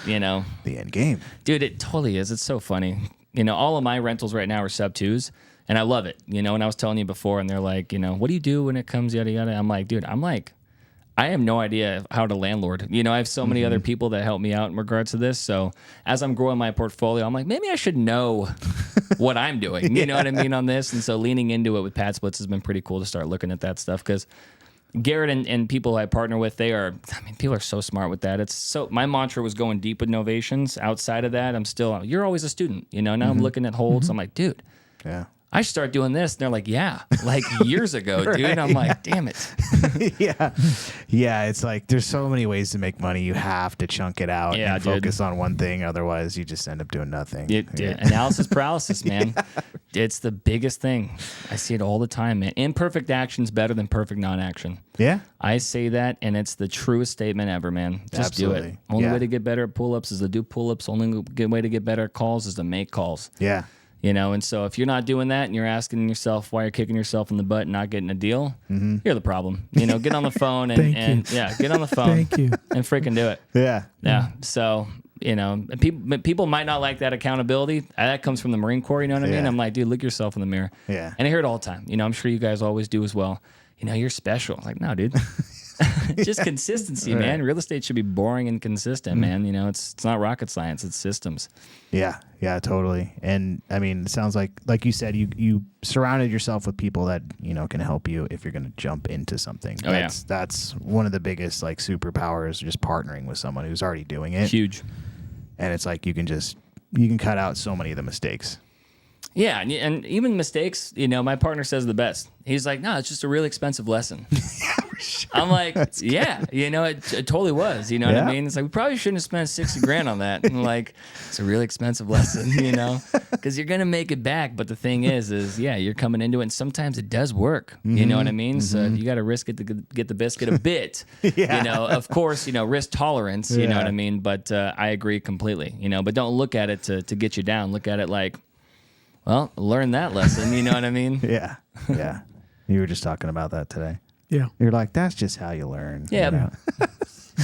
you know, the end game, dude. It totally is. It's so funny. You know, all of my rentals right now are sub 2s. And I love it, you know. And I was telling you before, and they're like, you know, what do you do when it comes yada yada? I'm like, dude, I have no idea how to landlord. You know, I have so many other people that help me out in regards to this. So as I'm growing my portfolio, I'm like, maybe I should know what I'm doing. You know what I mean on this? And so leaning into it with pad splits has been pretty cool to start looking at that stuff because Garrett and people I partner with, people are so smart with that. It's so, my mantra was going deep with novations. Outside of that, you're always a student. You know, now I'm looking at holds. I'm like, dude. Yeah. I should start doing this. And they're like, yeah, like years ago, dude. And I'm like, damn it. Yeah. It's like there's so many ways to make money. You have to chunk it out and focus on one thing. Otherwise, you just end up doing nothing. Analysis paralysis, man. It's the biggest thing. I see it all the time, man. Imperfect action's better than perfect non-action. Yeah. I say that, and it's the truest statement ever, man. Just do it. Only way to get better at pull-ups is to do pull-ups. Only good way to get better at calls is to make calls. Yeah. You know, and so if you're not doing that and you're asking yourself why you're kicking yourself in the butt and not getting a deal, you're the problem. You know, get on the phone and get on the phone. Thank you. And freaking do it. Yeah. So, you know, people might not like that accountability. That comes from the Marine Corps, you know what I mean? I'm like, dude, look yourself in the mirror. Yeah. And I hear it all the time. You know, I'm sure you guys always do as well. You know, you're special. I'm like, no, dude. Just consistency, man. Real estate should be boring and consistent, man. You know, it's not rocket science. It's systems. Yeah, totally. And I mean, it sounds like you said, you surrounded yourself with people that, you know, can help you if you're going to jump into something. That's one of the biggest like superpowers, just partnering with someone who's already doing it. Huge. And it's like you can cut out so many of the mistakes. Yeah, and even mistakes, you know, my partner says the best. He's like, no, it's just a really expensive lesson. I'm like, yeah, you know, it totally was. You know what I mean? It's like, we probably shouldn't have spent $60,000 on that. And like, it's a really expensive lesson, you know, because you're going to make it back. But the thing is, you're coming into it. And sometimes it does work. You know what I mean? So you got to risk it to get the biscuit a bit. You know, of course, you know, risk tolerance, you know what I mean? But I agree completely, you know, but don't look at it to get you down. Look at it like, well, learn that lesson. You know what I mean? Yeah. You were just talking about that today. Yeah. You're like, that's just how you learn. Yeah. You know?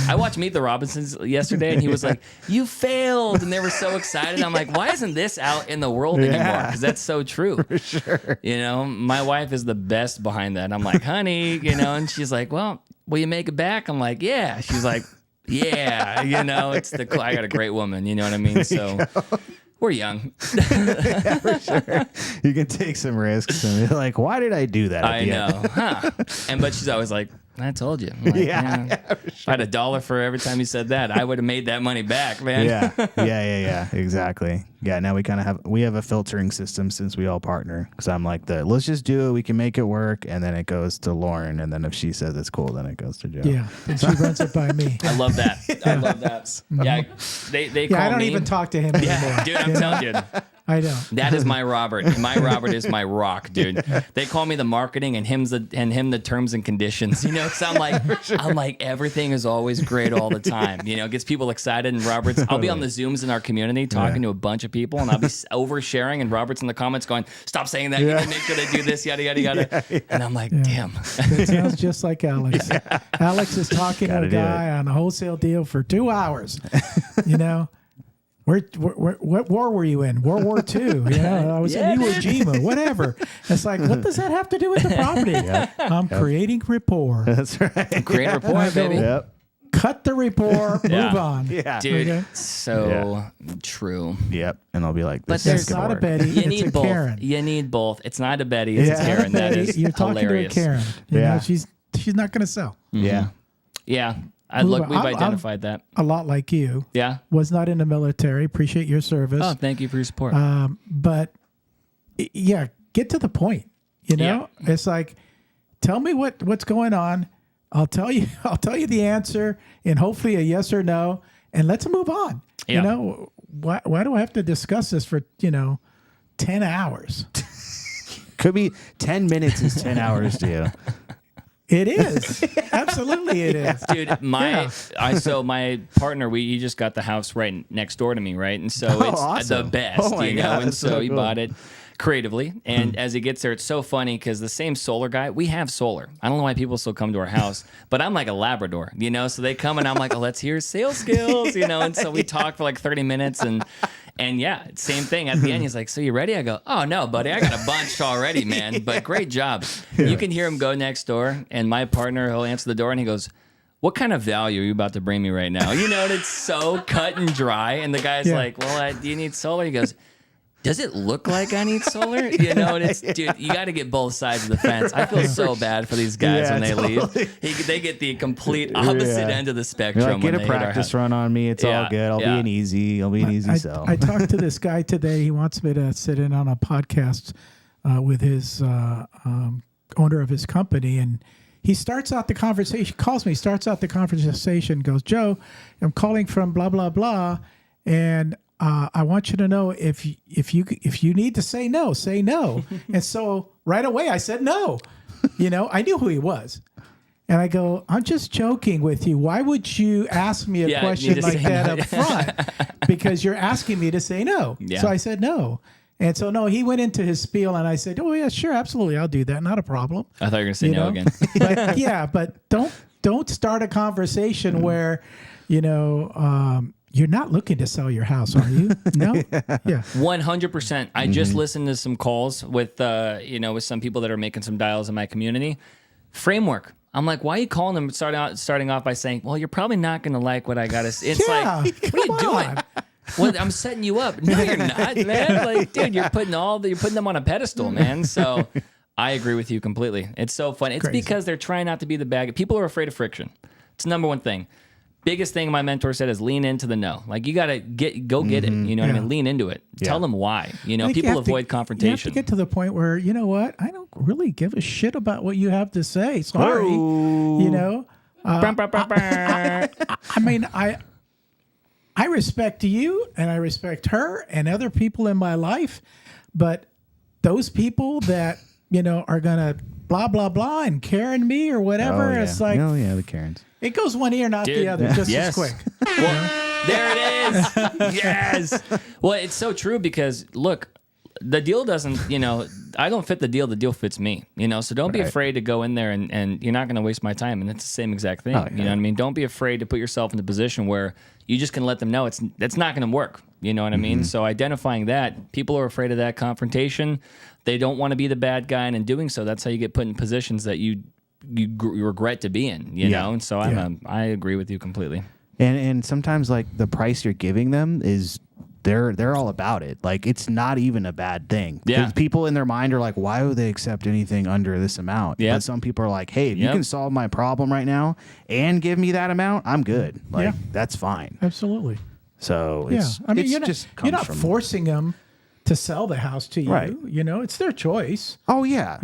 I watched Meet the Robinsons yesterday, and he was like, you failed. And they were so excited. I'm like, why isn't this out in the world anymore? Because that's so true. For sure. You know, my wife is the best behind that. I'm like, honey, you know, and she's like, well, will you make it back? I'm like, yeah. She's like, yeah. You know, I got a great woman. You know what I mean? So we're young. Yeah, for sure. You can take some risks and you're like, why did I do that? I know. But she's always like, I told you. Like, if I had $1 for every time you said that, I would have made that money back, man. Yeah. Exactly. Yeah. Now we kind of have a filtering system since we all partner. Because I'm like, let's just do it. We can make it work. And then it goes to Lauren. And then if she says it's cool, then it goes to Joe. Yeah. And she runs it by me. I love that. I love that. Yeah. They call me. I don't even talk to him anymore. Yeah, dude, I'm telling you. I don't. That is my Robert. My Robert is my rock, dude. They call me the marketing and him the terms and conditions. You know, because I'm like everything is always great all the time. You know, it gets people excited. And I'll be on the Zooms in our community talking to a bunch of people, and I'll be oversharing, and Robert's in the comments going, "Stop saying that. You need to make sure they do this, yada yada yada." And I'm like, damn. It sounds just like Alex. Alex is talking to a guy on a wholesale deal for 2 hours. You know. what war were you in? World War II. I was in Iwo Jima, whatever. It's like, what does that have to do with the property? I'm creating rapport. That's right. Create rapport, baby. Yep. Cut the rapport, move on. Yeah. Dude, Okay. so true. Yep. And I'll be like, But this there's is It's gonna not a work. Betty, You it's need a both. Karen. You need both. It's not a Betty, it's a Karen. That is You're talking hilarious. to a Karen. You Yeah. know, she's not going to sell. Yeah. Yeah. Move on. We've I'm identified that. A lot like you. Yeah. Was not in the military. Appreciate your service. Oh, thank you for your support. But yeah, get to the point. You know, it's like, tell me what's going on. I'll tell you the answer, and hopefully a yes or no, and let's move on. Yeah. You know, why do I have to discuss this for 10 hours? Could be 10 minutes is 10 hours to you. It is. Absolutely it is. Dude, my partner, he just got the house right next door to me, right? And so it's awesome. the best, Oh my God, and that's so so he cool. bought it creatively. And as he gets there, it's so funny because the same solar guy, we have solar. I don't know why people still come to our house, but I'm like a Labrador, so they come and I'm like, oh, let's hear his sales skills, and so we talk for like 30 minutes and yeah, same thing. At the end, he's like, so you ready? I go, oh, no, buddy. I got a bunch already, man. But great job. You can hear him go next door, and my partner, he'll answer the door, and he goes, what kind of value are you about to bring me right now? And it's so cut and dry. And the guy's like, well, do you need solar? He goes, does it look like I need solar? And it's, dude, you got to get both sides of the fence. I feel so bad for these guys when they leave. They get the complete opposite end of the spectrum. You're like, get when a they hit our practice house. run on me. It's all good. I'll be an easy. I'll be an easy sell. I talked to this guy today. He wants me to sit in on a podcast with his owner of his company, and he starts out the conversation. Calls me, starts out the conversation. Goes, Joe, I'm calling from blah blah blah, and I want you to know if you need to say no, say no. And so right away I said no. I knew who he was. And I go, I'm just joking with you. Why would you ask me a question like that up front? Because you're asking me to say no. Yeah. So I said no. And so, no, he went into his spiel, and I said, oh, yeah, sure, absolutely. I'll do that. Not a problem. I thought you were going to say no again. But don't start a conversation where, you're not looking to sell your house, are you? No? Yeah. 100%. I just listened to some calls with, with some people that are making some dials in my community. Framework. I'm like, why are you calling them starting off by saying, well, you're probably not going to like what I got to say. It's like, what are you doing? Well, I'm setting you up. No, you're not, man. Like, dude, you're putting them on a pedestal, man. So I agree with you completely. It's so funny. It's because they're trying not to be the bad. People are afraid of friction. It's the number one thing. Biggest thing my mentor said is lean into the no. Like, you got to go get it. You know what I mean? Lean into it. Tell them why. People avoid confrontation. You have to get to the point where, you know what? I don't really give a shit about what you have to say. Sorry. I respect you and I respect her and other people in my life, but those people that, are going to blah, blah, blah and Karen me or whatever, it's like, the Karens. It goes one ear, not the other, just as quick. Well, there it is. Yes. Well, it's so true because, look, the deal doesn't, I don't fit the deal fits me, so don't be afraid to go in there and you're not going to waste my time. And it's the same exact thing. You know what I mean? Don't be afraid to put yourself in a position where you just can let them know that's not going to work. You know what I mean? So identifying that, people are afraid of that confrontation. They don't want to be the bad guy. And in doing so, that's how you get put in positions that you regret to be in, you know? And so I agree with you completely. And sometimes like the price you're giving them is they're all about it. Like, it's not even a bad thing. Yeah. 'Cause people in their mind are like, why would they accept anything under this amount? Yeah. But some people are like, hey, if you can solve my problem right now and give me that amount, I'm good. Like, that's fine. Absolutely. So it's, I mean, you're not forcing them to sell the house to you. Right. It's their choice. Oh yeah.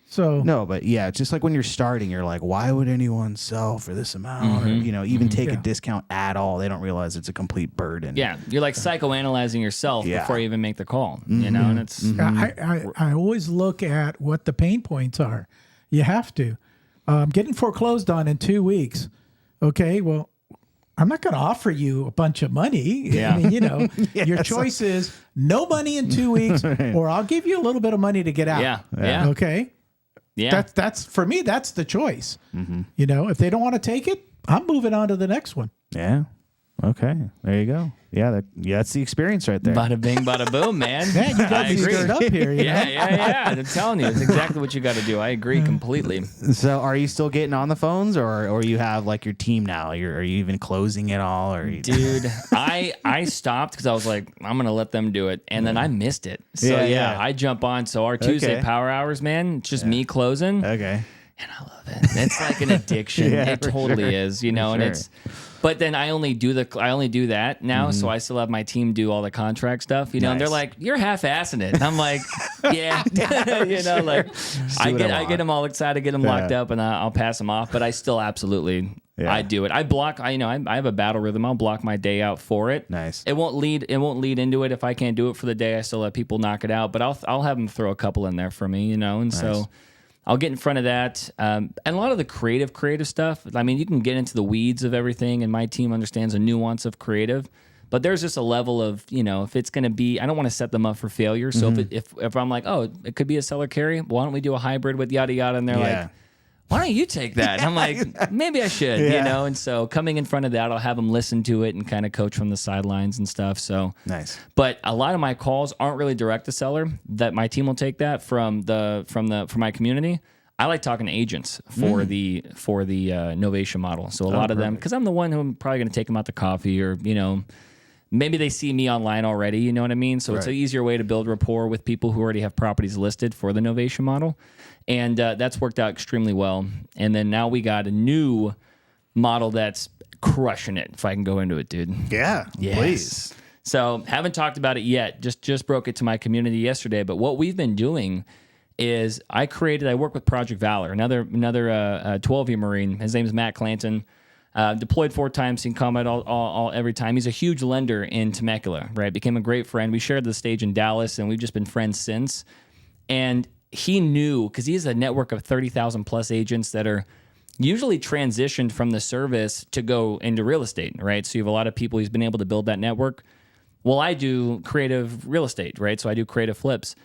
So No, but yeah, it's just like when you're starting, you're like, why would anyone sell for this amount? Or, even take a discount at all. They don't realize it's a complete burden. Yeah. You're like psychoanalyzing yourself before you even make the call, and it's, I always look at what the pain points are. You have to. Getting foreclosed on in 2 weeks. Okay, well, I'm not going to offer you a bunch of money. Yeah. I mean, your choice is no money in 2 weeks, or I'll give you a little bit of money to get out. Yeah. Okay. Yeah. That's for me. That's the choice. If they don't want to take it, I'm moving on to the next one. Yeah. Okay, there you go. Yeah, that's the experience right there. Bada bing, bada boom, man. Yeah, you got I me agree. stirred up here. You know? Yeah. I'm telling you, it's exactly what you got to do. I agree completely. So, are you still getting on the phones, or you have like your team now? Are you even closing it all? Or Dude, I stopped because I was like, I'm gonna let them do it, and then I missed it. So Yeah. I jump on. So our Tuesday power hours, man, it's just me closing. Okay. And I love it. It's like an addiction. Yeah, It for totally sure. is, you know. For And sure. it's, but then I only do that now, so I still have my team do all the contract stuff, you know. And they're Nice. like, "You're half-assing it." And I'm like, "Yeah," you know, like I what I get want. them all excited, get them locked up, and I'll pass them off. But I still absolutely, I do it. I block. I have a battle rhythm. I'll block my day out for it. Nice. It won't lead into it if I can't do it for the day. I still let people knock it out, but I'll have them throw a couple in there for me, you know, and so. I'll get in front of that. And a lot of the creative stuff, I mean, you can get into the weeds of everything, and my team understands the nuance of creative. But there's just a level of, you know, if it's going to be, I don't want to set them up for failure. So if I'm like, oh, it could be a seller carry, why don't we do a hybrid with yada yada? And they're like, why don't you take that? And I'm like, maybe I should, you know? And so coming in front of that, I'll have them listen to it and kind of coach from the sidelines and stuff. So Nice. But a lot of my calls aren't really direct to seller. That my team will take that from my community. I like talking to agents for the Novation model. So a lot of them, because I'm the one who I'm probably going to take them out to coffee, or you know, maybe they see me online already. You know what I mean? So it's an easier way to build rapport with people who already have properties listed for the Novation model, and that's worked out extremely well. And then now we got a new model that's crushing it. If I can go into it, dude. Yeah. Yes. Please. So haven't talked about it yet. Just broke it to my community yesterday. But what we've been doing is I work with Project Valor, another 12-year Marine. His name is Matt Clanton. Deployed 4 times, seen combat all every time. He's a huge lender in Temecula, right? Became a great friend. We shared the stage in Dallas, and we've just been friends since. And he knew, because he has a network of 30,000 plus agents that are usually transitioned from the service to go into real estate, right? So you have a lot of people. He's been able to build that network. Well, I do creative real estate, right? So I do creative flips.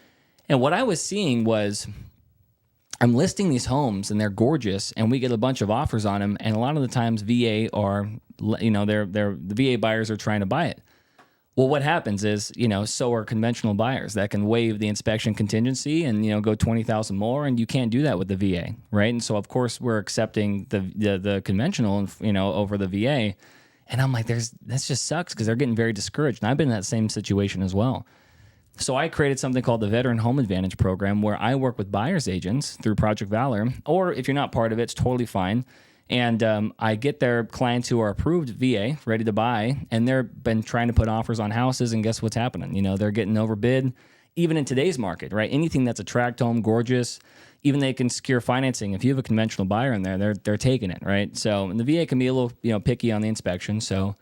And what I was seeing was I'm listing these homes and they're gorgeous and we get a bunch of offers on them. And a lot of the times VA are, you know, the VA buyers are trying to buy it. Well, what happens is, you know, so are conventional buyers that can waive the inspection contingency and, you know, go 20,000 more. And you can't do that with the VA, right? And so, of course, we're accepting the conventional, you know, over the VA. And I'm like, that just sucks because they're getting very discouraged. And I've been in that same situation as well. So I created something called the Veteran Home Advantage Program, where I work with buyer's agents through Project Valor, or if you're not part of it, it's totally fine. And I get their clients who are approved VA, ready to buy, and they've been trying to put offers on houses, and guess what's happening? You know, they're getting overbid, even in today's market, right? Anything that's a tract home, gorgeous, even they can secure financing. If you have a conventional buyer in there, they're taking it, right? So, and the VA can be a little, you know, picky on the inspection, so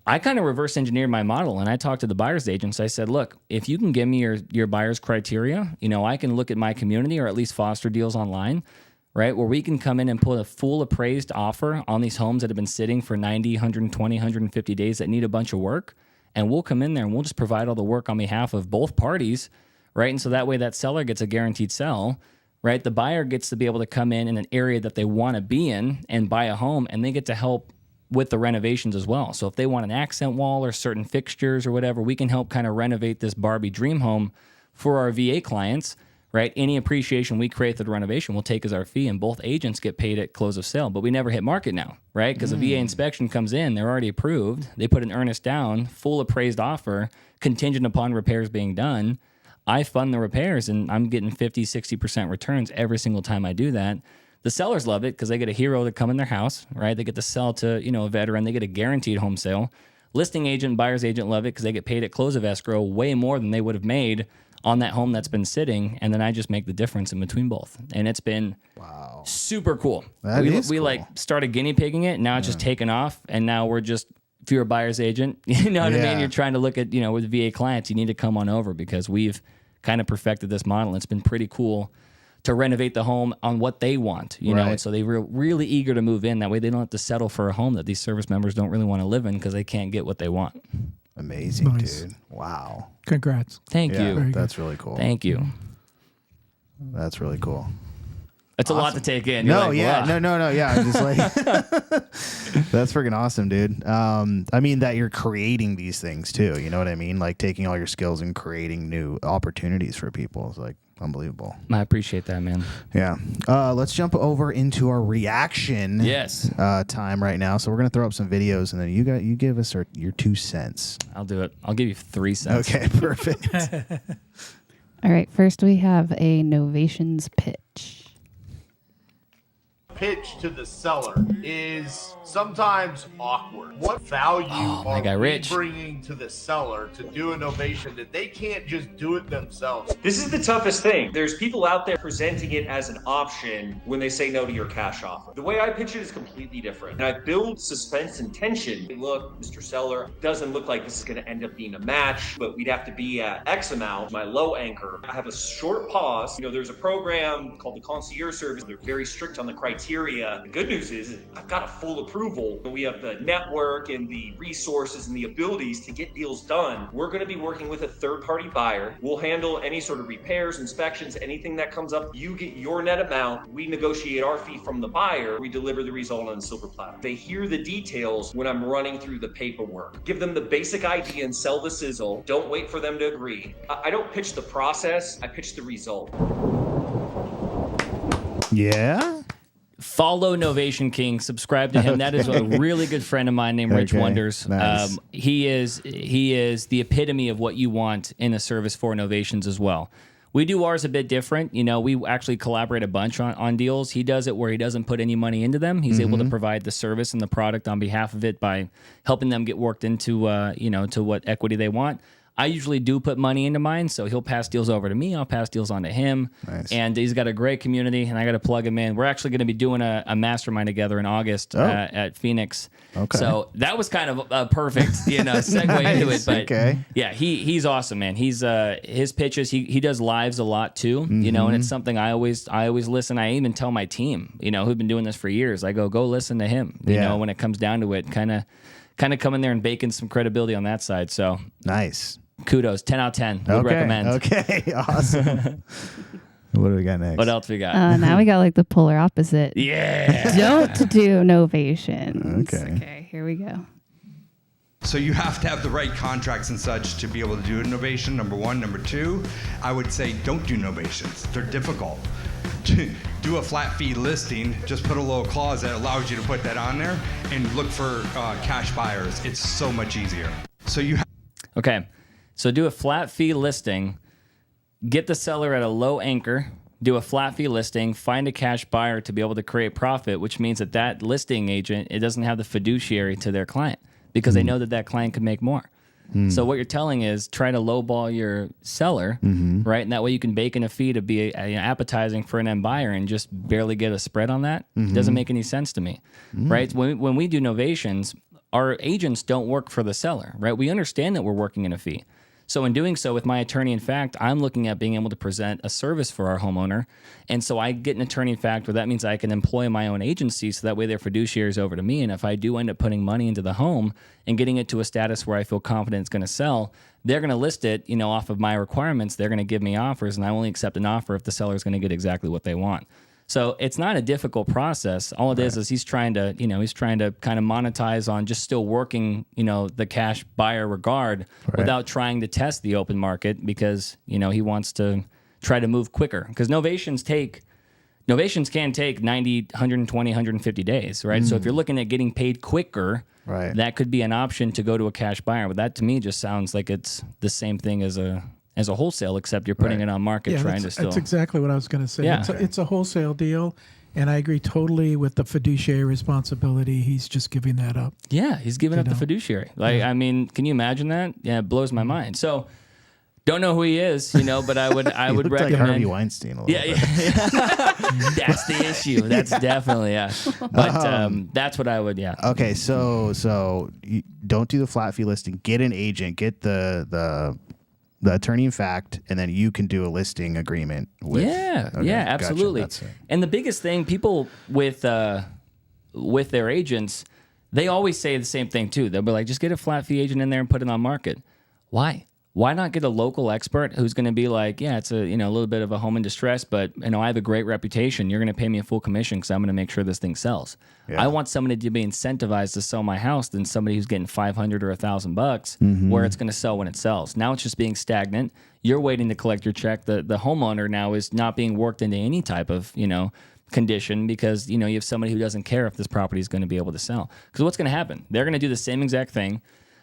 I kind of reverse engineered my model, and I talked to the buyer's agents. I said, look, if you can give me your buyer's criteria, you know, I can look at my community or at least foster deals online, right, where we can come in and put a full appraised offer on these homes that have been sitting for 90, 120, 150 days that need a bunch of work. And we'll come in there and we'll just provide all the work on behalf of both parties, right? And so that way that seller gets a guaranteed sell, right? The buyer gets to be able to come in an area that they want to be in and buy a home, and they get to help with the renovations as well. So if they want an accent wall or certain fixtures or whatever, we can help kind of renovate this Barbie dream home for our VA clients, right? Any appreciation we create through the renovation we'll take as our fee, and both agents get paid at close of sale. But we never hit market now, right? Because the VA inspection comes in, they're already approved. They put an earnest down, full appraised offer, contingent upon repairs being done. I fund the repairs, and I'm getting 50, 60% returns every single time I do that. The sellers love it because they get a hero to come in their house, right? They get to sell to, you know, a veteran. They get a guaranteed home sale. Listing agent, buyer's agent love it because they get paid at close of escrow way more than they would have made on that home that's been sitting. And then I just make the difference in between both. And it's been super cool. We cool. like started guinea pigging it. Now it's just taken off. And now we're just, if you're a buyer's agent, you know what I mean? You're trying to look at, you know, with VA clients, you need to come on over because we've kind of perfected this model. It's been pretty cool to renovate the home on what they want, you know, and so they were really eager to move in. That way they don't have to settle for a home that these service members don't really want to live in because they can't get what they want. Amazing, Nice. dude. Wow. Congrats. Thank Yeah, you. that's really cool. Thank you. That's really cool. That's a lot to take in. You're like, yeah, wow. no, yeah. I'm just like, that's freaking awesome, dude. I mean that you're creating these things too. You know what I mean? Like taking all your skills and creating new opportunities for people. It's like unbelievable. I appreciate that, man. Yeah. Let's jump over into our reaction. Yes. Time right now. So we're gonna throw up some videos, and then you give us your 2 cents. I'll do it. I'll give you 3 cents. Okay, perfect. All right, first we have a Novations pitch. Pitch to the seller is sometimes awkward. What value my guy are we Rich. bringing to the seller to do a novation that they can't just do it themselves? This is the toughest thing. There's people out there presenting it as an option when they say no to your cash offer. The way I pitch it is completely different. And I build suspense and tension. Look, Mr. Seller, doesn't look like this is going to end up being a match, but we'd have to be at X amount. My low anchor. I have a short pause. There's a program called the Concierge Service. They're very strict on the criteria. The good news is I've got a full approval. We have the network and the resources and the abilities to get deals done. We're going to be working with a third-party buyer. We'll handle any sort of repairs, inspections, anything that comes up. You get your net amount. We negotiate our fee from the buyer. We deliver the result on a silver platter. They hear the details when I'm running through the paperwork. Give them the basic idea and sell the sizzle. Don't wait for them to agree. I don't pitch the process. I pitch the result. Yeah. Follow Novation King. Subscribe to him. That is a really good friend of mine named Rich Okay, Wonders. nice. He is the epitome of what you want in a service for Novations as well. We do ours a bit different. We actually collaborate a bunch on deals. He does it where he doesn't put any money into them. He's able to provide the service and the product on behalf of it by helping them get worked into to what equity they want. I usually do put money into mine, so he'll pass deals over to me. I'll pass deals on to him. Nice. And he's got a great community, and I got to plug him in. We're actually going to be doing a mastermind together in August at Phoenix. Okay. So that was kind of a perfect segue into it. But Okay. yeah, he's awesome, man. He's his pitches. He does lives a lot too. And it's something I always listen. I even tell my team, who've been doing this for years. I go listen to him. When it comes down to it, kind of coming there and baking some credibility on that side. So Nice. kudos, 10 out of 10. Would recommend. Okay. Awesome. What do we got next? What else we got? Now we got like the polar opposite. Yeah. Don't do novations. Okay. Okay, here we go. So you have to have the right contracts and such to be able to do innovation, number one. Number two, I would say don't do novations. They're difficult. Do a flat fee listing, just put a little clause that allows you to put that on there and look for cash buyers. It's so much easier. So you Okay. So do a flat fee listing, get the seller at a low anchor, do a flat fee listing, find a cash buyer to be able to create profit, which means that listing agent, it doesn't have the fiduciary to their client because they know that client could make more. So what you're telling is try to lowball your seller, right? And that way you can bake in a fee to be appetizing for an end buyer and just barely get a spread on that. It doesn't make any sense to me, right? When we do novations, our agents don't work for the seller, right? We understand that we're working in a fee. So in doing so with my attorney in fact, I'm looking at being able to present a service for our homeowner. And so I get an attorney in fact where that means I can employ my own agency so that way their fiduciary is over to me. And if I do end up putting money into the home and getting it to a status where I feel confident it's going to sell, they're going to list it, off of my requirements. They're going to give me offers and I only accept an offer if the seller is going to get exactly what they want. So it's not a difficult process. All it is he's trying to kind of monetize on just still working, the cash buyer regard without trying to test the open market because, he wants to try to move quicker. Because novations can take 90, 120, 150 days, right? So if you're looking at getting paid quicker, that could be an option to go to a cash buyer. But that to me just sounds like it's the same thing as a wholesale, except you're putting it on market trying to still. That's exactly what I was going to say. Yeah. It's a wholesale deal, and I agree totally with the fiduciary responsibility. He's just giving that up. Yeah, he's giving up the fiduciary. I mean, can you imagine that? Yeah, it blows my mind. So, don't know who he is, but I would looked recommend. like Harvey Weinstein a little bit. That's the issue. That's definitely But that's what I would. Yeah. Okay, so you don't do the flat fee listing. Get an agent. Get the attorney in fact, and then you can do a listing agreement with. Absolutely. Gotcha, and the biggest thing, people with their agents, they always say the same thing too. They'll be like, just get a flat fee agent in there and put it on market. Why? why not get a local expert who's going to be like, yeah, it's a little bit of a home in distress, but I have a great reputation. You're going to pay me a full commission because I'm going to make sure this thing sells. Yeah. I want somebody to be incentivized to sell my house than somebody who's getting $500 or $1,000 where it's going to sell when it sells. Now it's just being stagnant. You're waiting to collect your check. The homeowner now is not being worked into any type of condition because you have somebody who doesn't care if this property is going to be able to sell. Because what's going to happen? They're going to do the same exact thing.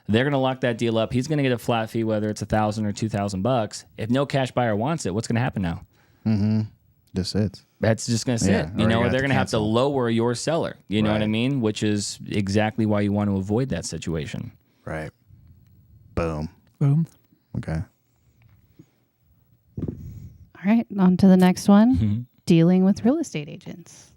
They're going to lock that deal up. He's going to get a flat fee, whether it's $1,000 or $2,000. If no cash buyer wants it, what's going to happen now? Just sits. That's just going to sit. Yeah, Or they're going to have to lower your seller. You know what I mean? Which is exactly why you want to avoid that situation. Right. Boom. Boom. Okay. All right, on to the next one. Dealing with real estate agents.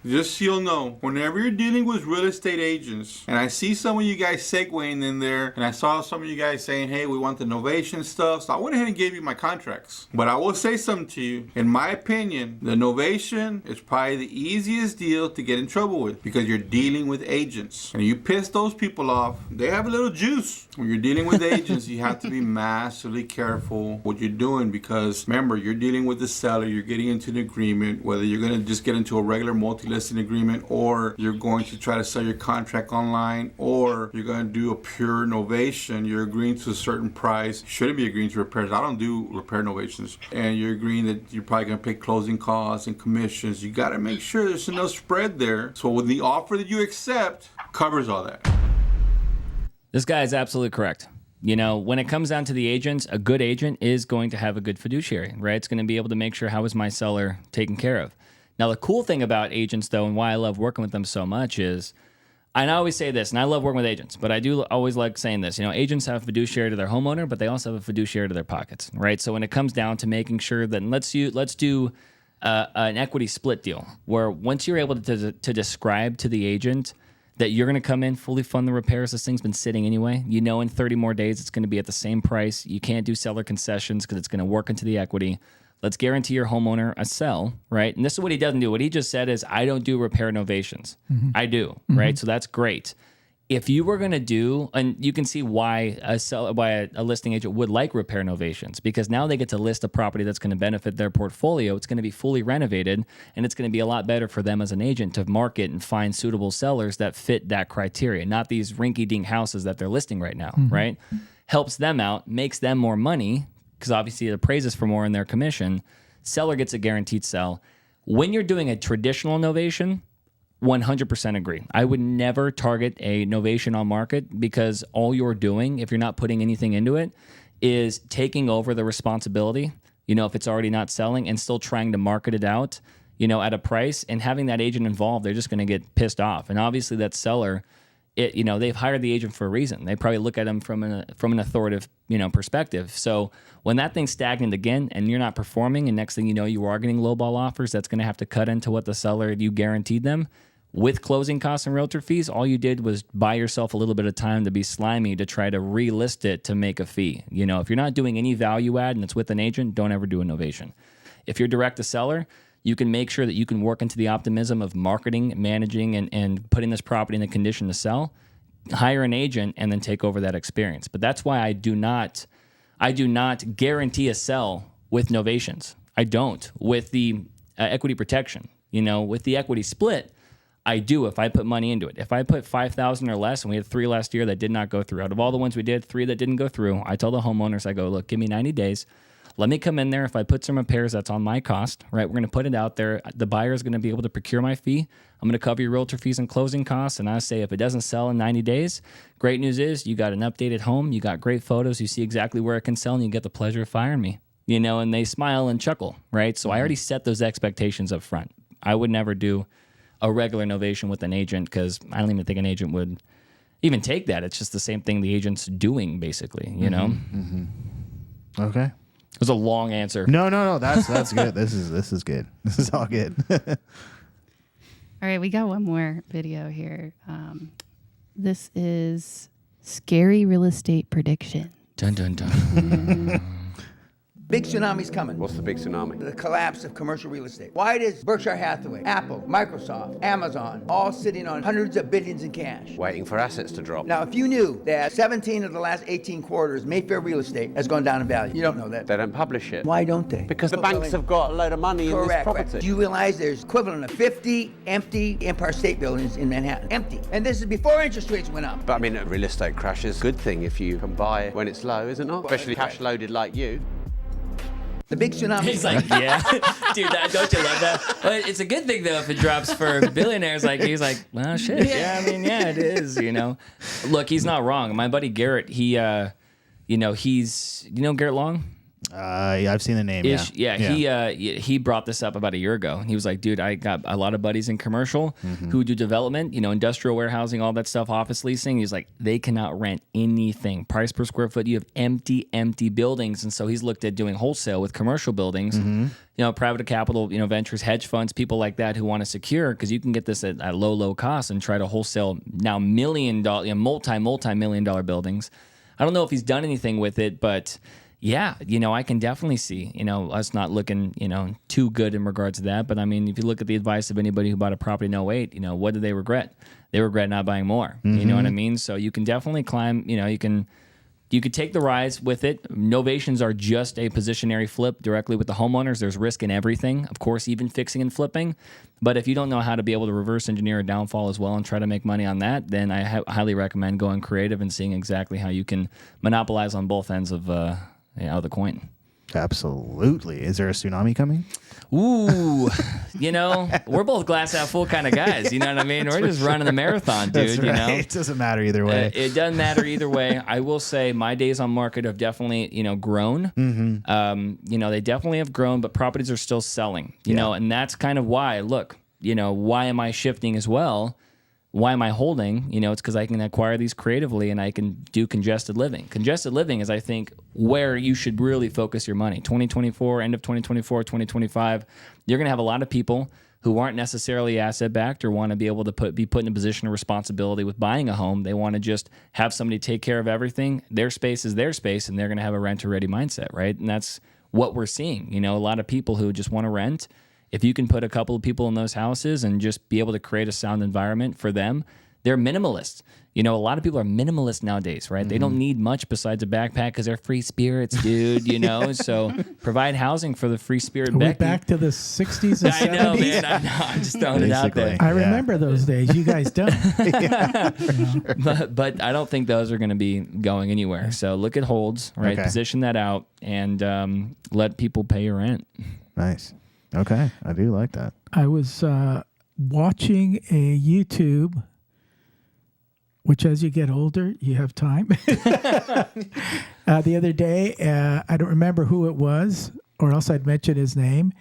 Just so you'll know, whenever you're dealing with real estate agents, and I see some of you guys segueing in there, and I saw some of you guys saying, hey, we want the novation stuff, so I went ahead and gave you my contracts. But I will say something to you. In my opinion, the novation is probably the easiest deal to get in trouble with because you're dealing with agents. And you piss those people off, they have a little juice. When you're dealing with agents, you have to be massively careful what you're doing because, remember, you're dealing with the seller, you're getting into an agreement, whether you're going to just get into a regular multi-listing agreement or you're going to try to sell your contract online or you're going to do a pure novation. You're agreeing to a certain price. You shouldn't be agreeing to repairs. I don't do repair novations. And you're agreeing that you're probably going to pay closing costs and commissions. You got to make sure there's enough spread there so when the offer that you accept covers all that. This guy is absolutely correct. When it comes down to the agents, a good agent is going to have a good fiduciary, right? It's going to be able to make sure how is my seller taken care of. Now, the cool thing about agents, though, and why I love working with them so much is, and I always say this, and I love working with agents, but I do always like saying this, agents have a fiduciary to their homeowner, but they also have a fiduciary to their pockets, right? So when it comes down to making sure that, let's do an equity split deal, where once you're able to describe to the agent that you're going to come in, fully fund the repairs, this thing's been sitting anyway, in 30 more days it's going to be at the same price, you can't do seller concessions because it's going to work into the equity. Let's guarantee your homeowner a sell, right? And this is what he doesn't do. What he just said is, I don't do repair novations. I do, right? So that's great. If you were going to do, and you can see why a listing agent would like repair novations, because now they get to list a property that's going to benefit their portfolio. It's going to be fully renovated, and it's going to be a lot better for them as an agent to market and find suitable sellers that fit that criteria, not these rinky-dink houses that they're listing right now, right? Helps them out, makes them more money, because obviously it appraises for more in their commission. Seller gets a guaranteed sell. When you're doing a traditional novation, 100% agree. I would never target a novation on market because all you're doing, if you're not putting anything into it, is taking over the responsibility, if it's already not selling and still trying to market it out, at a price, and having that agent involved, they're just going to get pissed off. And obviously that seller, they've hired the agent for a reason. They probably look at him from an authoritative, perspective. So when that thing's stagnant again and you're not performing, and next thing you know, you are getting lowball offers, that's going to have to cut into what the seller you guaranteed them with closing costs and realtor fees. All you did was buy yourself a little bit of time to be slimy to try to relist it to make a fee. If you're not doing any value add and it's with an agent, don't ever do a novation. If you're direct to seller, you can make sure that you can work into the optimism of marketing, managing, and putting this property in the condition to sell. Hire an agent and then take over that experience. But that's why I do not guarantee a sell with novations. I don't. With the equity protection, with the equity split, I do if I put money into it. If I put $5,000 or less, and we had 3 last year that did not go through. Out of all the ones we did, 3 that didn't go through, I tell the homeowners, I go, look, give me 90 days. Let me come in there. If I put some repairs, that's on my cost, right? We're going to put it out there. The buyer is going to be able to procure my fee. I'm going to cover your realtor fees and closing costs. And I say, if it doesn't sell in 90 days, great news is you got an updated home. You got great photos. You see exactly where it can sell, and you get the pleasure of firing me, and they smile and chuckle, right? So I already set those expectations up front. I would never do a regular novation with an agent because I don't even think an agent would even take that. It's just the same thing the agent's doing, basically, Okay. It was a long answer. No. That's good. This is good. This is all good. All right, we got one more video here. This is scary real estate prediction. Dun, dun, dun. Big tsunami's coming. What's the big tsunami? The collapse of commercial real estate. Why does Berkshire Hathaway, Apple, Microsoft, Amazon, all sitting on hundreds of billions in cash? Waiting for assets to drop. Now, if you knew that 17 of the last 18 quarters, Mayfair real estate has gone down in value. You don't know that. They don't publish it. Why don't they? Because the banks have got a load of money in this Correct. property. Do you realize there's equivalent of 50 empty Empire State Buildings in Manhattan? Empty. And this is before interest rates went up. But I mean, a real estate crash is a good thing if you can buy when it's low, isn't it? Especially cash loaded like you. The big tsunami. He's like, yeah. Dude, don't you love that? But it's a good thing, though, if it drops for billionaires like he's like, well, shit. Yeah, I mean, yeah, it is, you know. Look, he's not wrong. My buddy Garrett, he, he's, Garrett Long? Yeah, I've seen the name. He brought this up about a year ago. He was like, dude, I got a lot of buddies in commercial who do development, industrial warehousing, all that stuff, office leasing. He's like, they cannot rent anything. Price per square foot, you have empty buildings. And so he's looked at doing wholesale with commercial buildings, private capital, ventures, hedge funds, people like that who want to secure, because you can get this at low cost and try to wholesale now multi-million dollar buildings. I don't know if he's done anything with it, but yeah, I can definitely see, us not looking, too good in regards to that. But I mean, if you look at the advice of anybody who bought a property in 08, what do they regret? They regret not buying more. You know what I mean? So you can definitely climb, you could take the rise with it. Novations are just a positionary flip directly with the homeowners. There's risk in everything, of course, even fixing and flipping. But if you don't know how to be able to reverse engineer a downfall as well and try to make money on that, then I highly recommend going creative and seeing exactly how you can monopolize on both ends of the coin. Absolutely. Is there a tsunami coming? Ooh, we're both glass half full kind of guys. You know what I mean? We're just running the marathon, dude. That's right. It doesn't matter either way. It doesn't matter either way. I will say my days on market have definitely, grown. They definitely have grown, but properties are still selling. You know, and that's kind of why. Look, why am I shifting as well? Why am I holding? It's because I can acquire these creatively and I can do congested living. Congested living is, I think, where you should really focus your money. 2024, end of 2024, 2025, you're going to have a lot of people who aren't necessarily asset-backed or want to be able to be put in a position of responsibility with buying a home. They want to just have somebody take care of everything. Their space is their space, and they're going to have a renter-ready mindset, right? And that's what we're seeing. A lot of people who just want to rent. If you can put a couple of people in those houses and just be able to create a sound environment for them, they're minimalists. A lot of people are minimalist nowadays, right? They don't need much besides a backpack because they're free spirits, dude, So provide housing for the free spirit. Are we back to the 60s and 70s? I know, man. I know. I'm just throwing it out there. I remember those days. You guys don't. But I don't think those are going to be going anywhere. So look at holds, right? Okay. Position that out and let people pay your rent. Nice. Okay. I do like that. I was watching a YouTube, which as you get older, you have time. The other day, I don't remember who it was, or else I'd mention his name.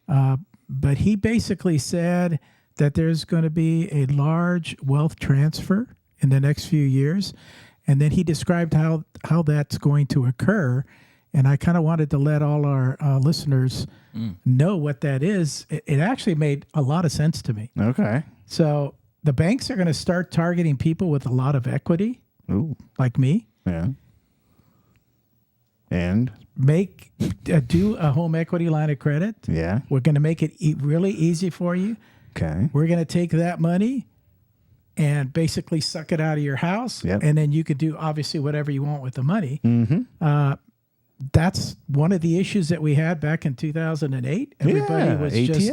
But he basically said that there's going to be a large wealth transfer in the next few years. And then he described how that's going to occur. And I kind of wanted to let all our listeners know what that is. It actually made a lot of sense to me. Okay. So the banks are going to start targeting people with a lot of equity, like me. Yeah. And do a home equity line of credit. Yeah. We're going to make it really easy for you. Okay. We're going to take that money and basically suck it out of your house. Yep. And then you can do obviously whatever you want with the money. That's one of the issues that we had back in 2008. Everybody was ATM. just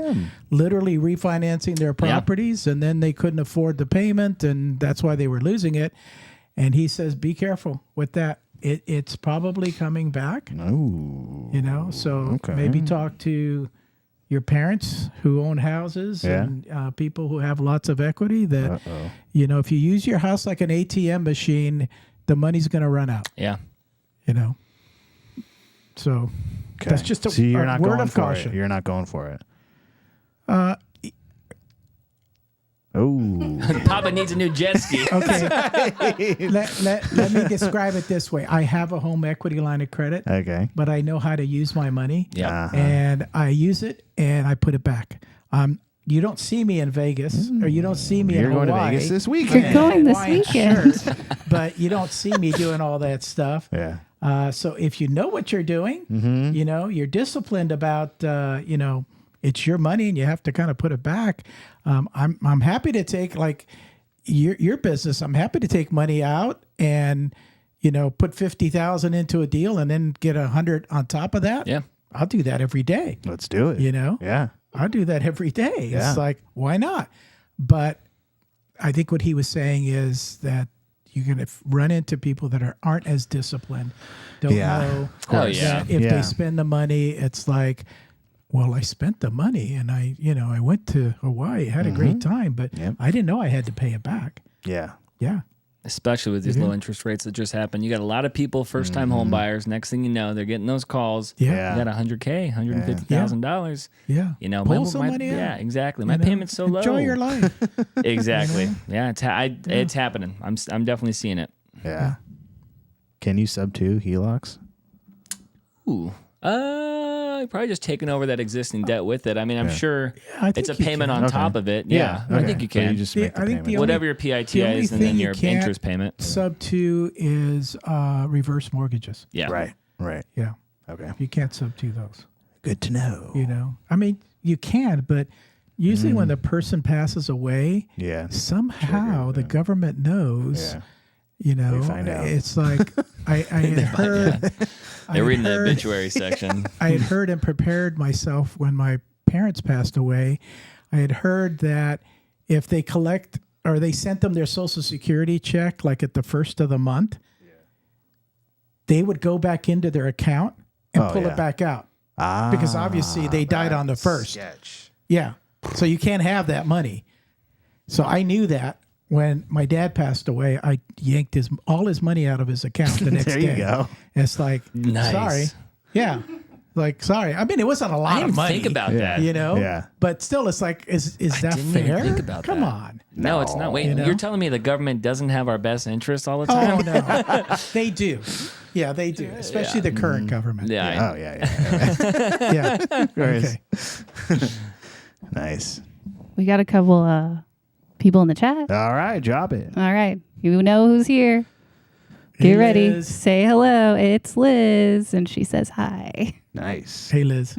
literally refinancing their properties, and then they couldn't afford the payment, and that's why they were losing it. And he says, be careful with that. It's probably coming back. So maybe talk to your parents who own houses and people who have lots of equity that, if you use your house like an ATM machine, the money's going to run out. Yeah. So that's just a word of caution. You're not going for it. Papa needs a new jet ski. Okay. let me describe it this way. I have a home equity line of credit. Okay. But I know how to use my money. Yeah. And I use it and I put it back. You don't see me in Vegas, or you don't see me in Hawaii. You're going to Vegas this weekend. You're going this weekend. But you don't see me doing all that stuff. Yeah. So if you know what you're doing, you know, you're disciplined about, you know, it's your money and you have to kind of put it back. I'm happy to take like your business. I'm happy to take money out and, you know, put 50,000 into a deal and then get 100 on top of that. Yeah. I'll do that every day. Let's do it. You know? Yeah. I'll do that every day. Yeah. It's like, why not? But I think what he was saying is that you're going to run into people that aren't as disciplined, don't know that if they spend the money, it's like, well, I spent the money and I went to Hawaii, had a great time, but I didn't know I had to pay it back. Yeah. Yeah. Especially with these low interest rates that just happened. You got a lot of people, first-time home buyers. Next thing you know, they're getting those calls. Yeah. You got $100K, $150,000. Yeah. You know, pull some money out. Yeah, exactly. My payment's so low. Enjoy your life. Exactly. Yeah, it's happening. I'm definitely seeing it. Yeah. Can you sub to HELOCs? Ooh. Probably just taking over that existing debt with it. I mean, I'm sure it's a payment on top of it. Yeah, I think you can. So you just make the payment. Whatever your PIT is and then your interest payment. Sub to is reverse mortgages. Yeah. Right. Yeah. Okay. You can't sub to those. Good to know. You know, I mean, you can, but usually when the person passes away, somehow the government knows. Yeah. You know, find out. It's like I had heard. They're reading the obituary section. I had heard and prepared myself when my parents passed away. I had heard that if they collect or they sent them their Social Security check, like at the first of the month, they would go back into their account and pull it back out. Because obviously they died on the first. Sketch. Yeah. So you can't have that money. So I knew that. When my dad passed away, I yanked all his money out of his account the next day. There you go. It's like, sorry. Yeah. Like, sorry. I mean, it wasn't a lot of money. Think about that. You know? Yeah. But still, it's like, is that didn't fair? even think about Come that. on. No, it's not. Wait, You know? you're telling me the government doesn't have our best interests all the Oh, time? no. They do. Yeah, they do. Especially the current government. Yeah. Oh, yeah. Yeah. Okay. Nice. We got a couple people in the chat. All right. Drop it. All right. You know who's here. Get ready. Liz. Say hello. It's Liz. And she says hi. Nice. Hey, Liz.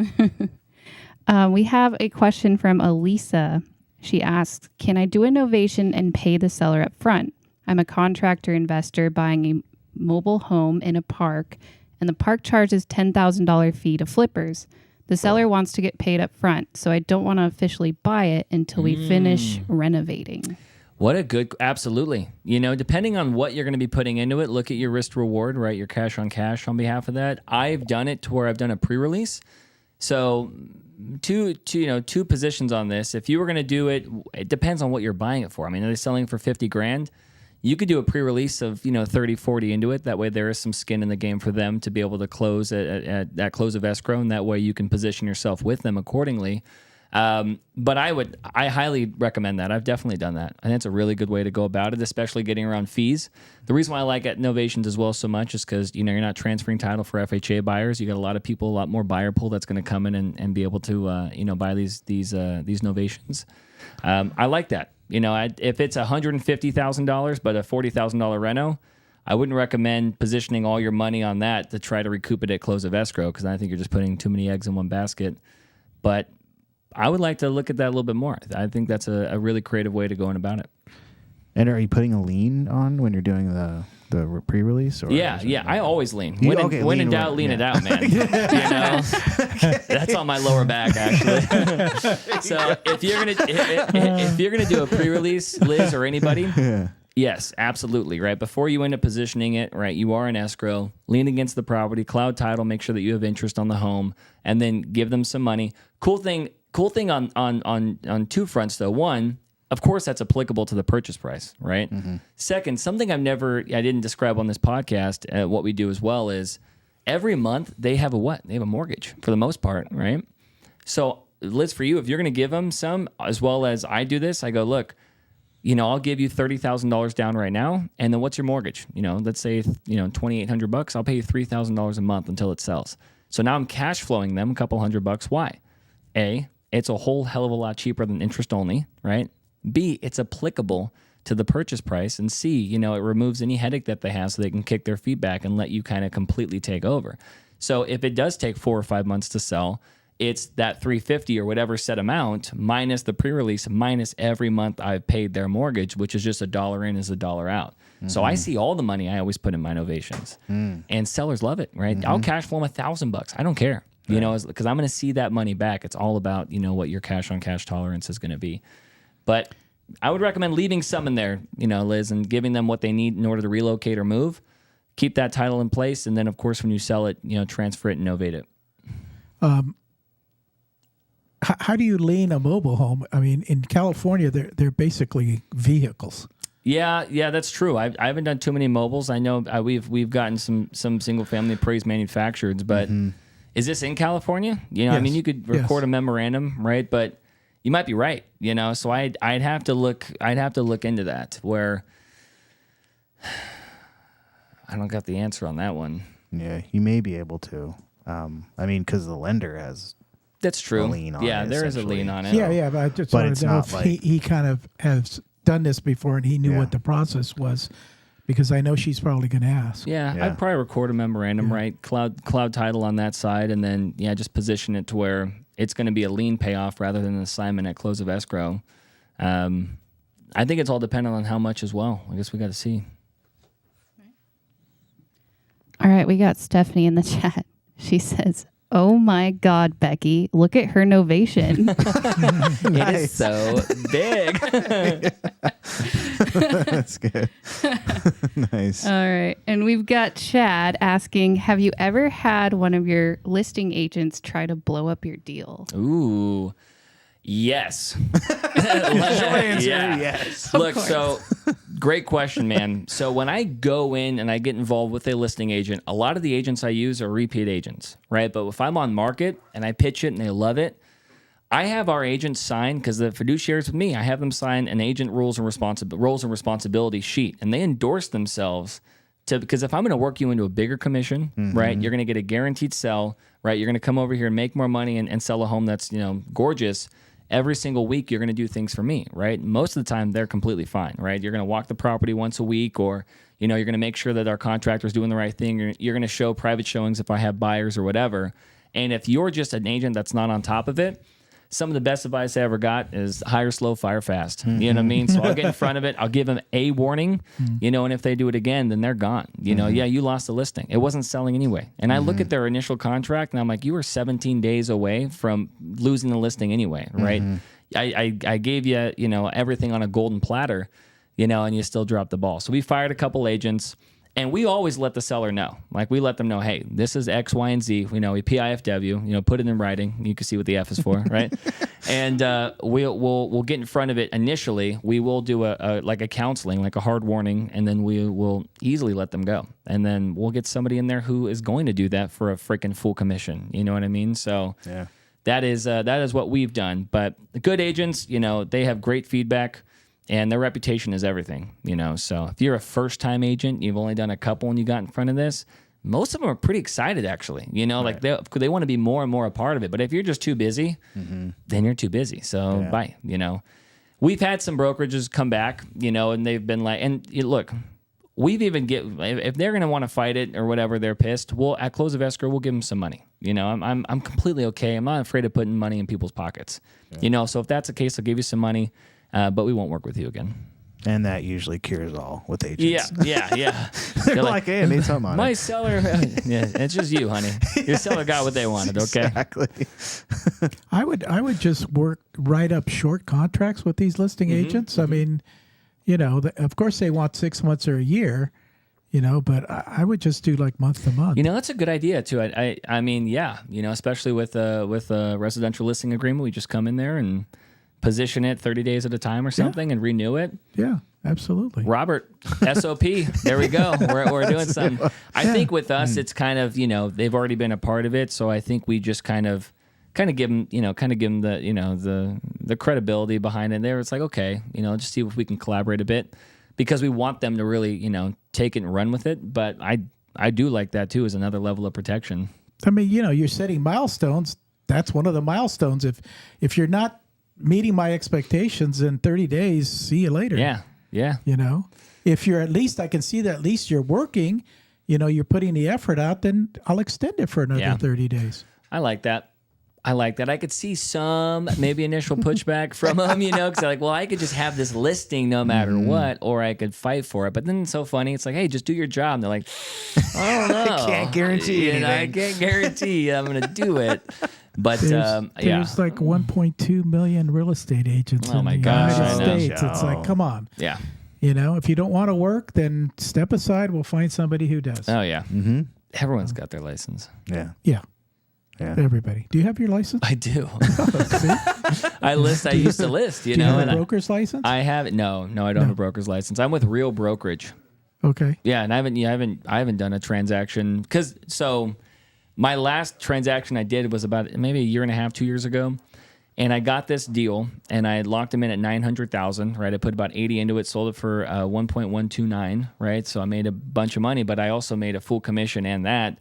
We have a question from Elisa. She asks, can I do a novation and pay the seller up front? I'm a contractor investor buying a mobile home in a park, and the park charges $10,000 fee to flippers. The seller wants to get paid up front, so I don't want to officially buy it until we finish renovating. What a good, absolutely. You know, depending on what you're going to be putting into it, look at your risk reward, right? Your cash on behalf of that. I've done it to where I've done a pre-release. So two positions on this. If you were going to do it, it depends on what you're buying it for. I mean, are they selling for $50,000? You could do a pre-release of 30, 40 into it. That way there is some skin in the game for them to be able to close at that close of escrow, and that way you can position yourself with them accordingly. But I highly recommend that. I've definitely done that. I think it's a really good way to go about it, especially getting around fees. The reason why I like Novations as well so much is because you're not transferring title for FHA buyers. You got a lot of people, a lot more buyer pool that's going to come in and be able to buy these Novations. I like that. If it's $150,000 but a $40,000 reno, I wouldn't recommend positioning all your money on that to try to recoup it at close of escrow, because I think you're just putting too many eggs in one basket. But I would like to look at that a little bit more. I think that's a really creative way to go in about it. And are you putting a lien on when you're doing the pre-release? Or Yeah. I always lean. When in doubt, lean it out, man. That's on my lower back, actually. So if you're gonna do a pre-release, Liz or anybody, yes, absolutely. Right before you end up positioning it, right, you are in escrow, lean against the property, cloud title, make sure that you have interest on the home, and then give them some money. Cool thing on two fronts though. One, of course, that's applicable to the purchase price, right? Mm-hmm. Second, something I didn't describe on this podcast, what we do as well is every month they have They have a mortgage for the most part, right? So, Liz, for you, if you're going to give them some, as well as I do this, I go, look, I'll give you $30,000 down right now, and then what's your mortgage? Let's say $2,800. I'll pay you $3,000 a month until it sells. So now I'm cash flowing them a couple $100. Why? A, it's a whole hell of a lot cheaper than interest only, right? B, it's applicable to the purchase price and see, you know, it removes any headache that they have so they can kick their feet back and let you kind of completely take over. So if it does take 4 or 5 months to sell, it's that $350 or whatever set amount minus the pre-release minus every month I've paid their mortgage, which is just $1 in is $1 out. So I see all the money I always put in my novations, and sellers love it, right? I'll cash flow them $1,000. I don't care, you know, because I'm going to see that money back. It's all about, you know, what your cash on cash tolerance is going to be. But I would recommend leaving some in there, you know, Liz, and giving them what they need in order to relocate or move. Keep that title in place, and then of course when you sell it, you know, transfer it and novate it. How do you lien a mobile home? I mean, in California, they're basically vehicles. Yeah, that's true. I haven't done too many mobiles. I know we've gotten some single family appraised manufactureds, but is this in California? You know, Yes. I mean, you could record a memorandum, right? But you might be right. You know, so I'd have to look into that. Where I don't got the answer on that one. Yeah, you may be able to. I mean, because the lender has. That's true. A lien on yeah, it, there is a lien on it. Yeah, but I just wanted to know if he kind of has done this before and he knew what the process was, because I know she's probably going to ask. Yeah, I'd probably record a memorandum, right? Cloud title on that side, and then just position it to where it's going to be a lien payoff rather than an assignment at close of escrow. I think it's all dependent on how much as well. I guess we got to see. All right, we got Stephanie in the chat. She says, "Oh my God, Becky, look at her novation." It is so big. That's good. Nice. All right. And we've got Chad asking, have you ever had one of your listing agents try to blow up your deal? Ooh, yes. Yes. Look, so great question, man. So when I go in and I get involved with a listing agent, a lot of the agents I use are repeat agents, right? But if I'm on market and I pitch it and they love it, I have our agents sign, because the fiduciaries with me, I have them sign an agent roles and responsibility sheet, and they endorse themselves to, because if I'm going to work you into a bigger commission, right, you're going to get a guaranteed sell, right, you're going to come over here and make more money and sell a home that's, you know, gorgeous. Every single week, you're going to do things for me, right? Most of the time, they're completely fine, right? You're going to walk the property once a week, or, you know, you're going to make sure that our contractor's doing the right thing. You're going to show private showings if I have buyers or whatever. And if you're just an agent that's not on top of it, some of the best advice I ever got is hire slow, fire fast. You know what I mean? So I'll get in front of it. I'll give them a warning, you know, and if they do it again, then they're gone. You know, you lost the listing. It wasn't selling anyway. And I look at their initial contract and I'm like, you were 17 days away from losing the listing anyway, right? I gave you, you know, everything on a golden platter, you know, and you still dropped the ball. So we fired a couple agents. And we always let the seller know. Like, we let them know, hey, this is X, Y, and Z. You know, we PIFW, you know, put it in writing. You can see what the F is for, right? And we'll get in front of it initially. We will do a counseling, like a hard warning, and then we will easily let them go. And then we'll get somebody in there who is going to do that for a freaking full commission. You know what I mean? So that is what we've done. But good agents, you know, they have great feedback. And their reputation is everything, you know. So if you're a first-time agent, you've only done a couple and you got in front of this, most of them are pretty excited, actually. You know, like they want to be more and more a part of it. But if you're just too busy, then you're too busy. So bye, you know. We've had some brokerages come back, you know, and they've been like, and look, we've even if they're going to want to fight it or whatever, they're pissed. We'll, at close of escrow, we'll give them some money. You know, I'm completely okay. I'm not afraid of putting money in people's pockets. You know, so if that's the case, I'll give you some money. But we won't work with you again. And that usually cures all with agents. Yeah. They're like, hey, I need some on my it. seller, it's just you, honey. Your seller got what they wanted, okay? Exactly. I would just write up short contracts with these listing agents. I mean, you know, of course they want 6 months or a year, you know, but I would just do like month to month. You know, that's a good idea too. I mean, yeah, you know, especially with a residential listing agreement, we just come in there and position it 30 days at a time or something and renew it. Yeah, absolutely. Robert, SOP. There we go. We're doing something. I think with us, it's kind of, you know, they've already been a part of it. So I think we just kind of give them, you know, the, you know, the credibility behind it there. It's like, okay, you know, just see if we can collaborate a bit, because we want them to really, you know, take it and run with it. But I do like that too, as another level of protection. I mean, you know, you're setting milestones. That's one of the milestones. If you're not meeting my expectations in 30 days, see you later. Yeah. Yeah. You know, if you're at least, I can see that at least you're working, you know, you're putting the effort out, then I'll extend it for another 30 days. I like that. I could see some maybe initial pushback from them, you know, because like, well, I could just have this listing no matter what, or I could fight for it. But then it's so funny. It's like, hey, just do your job. And they're like, I don't know. I can't guarantee anything. I can't guarantee I'm going to do it. But there's like 1.2 million real estate agents in the United States. It's like, come on. Yeah. You know, if you don't want to work, then step aside. We'll find somebody who does. Oh, yeah. Everyone's got their license. Yeah. Yeah. Everybody. Do you have your license? I do. I used to list, you Do know. You have a broker's license? I have no, I don't have a broker's license. I'm with Real Brokerage. Okay. Yeah, and I haven't done a transaction so my last transaction I did was about maybe a year and a half, 2 years ago. And I got this deal and I locked him in at $900,000, right? I put about 80 into it, sold it for 1.129, right? So I made a bunch of money, but I also made a full commission and that.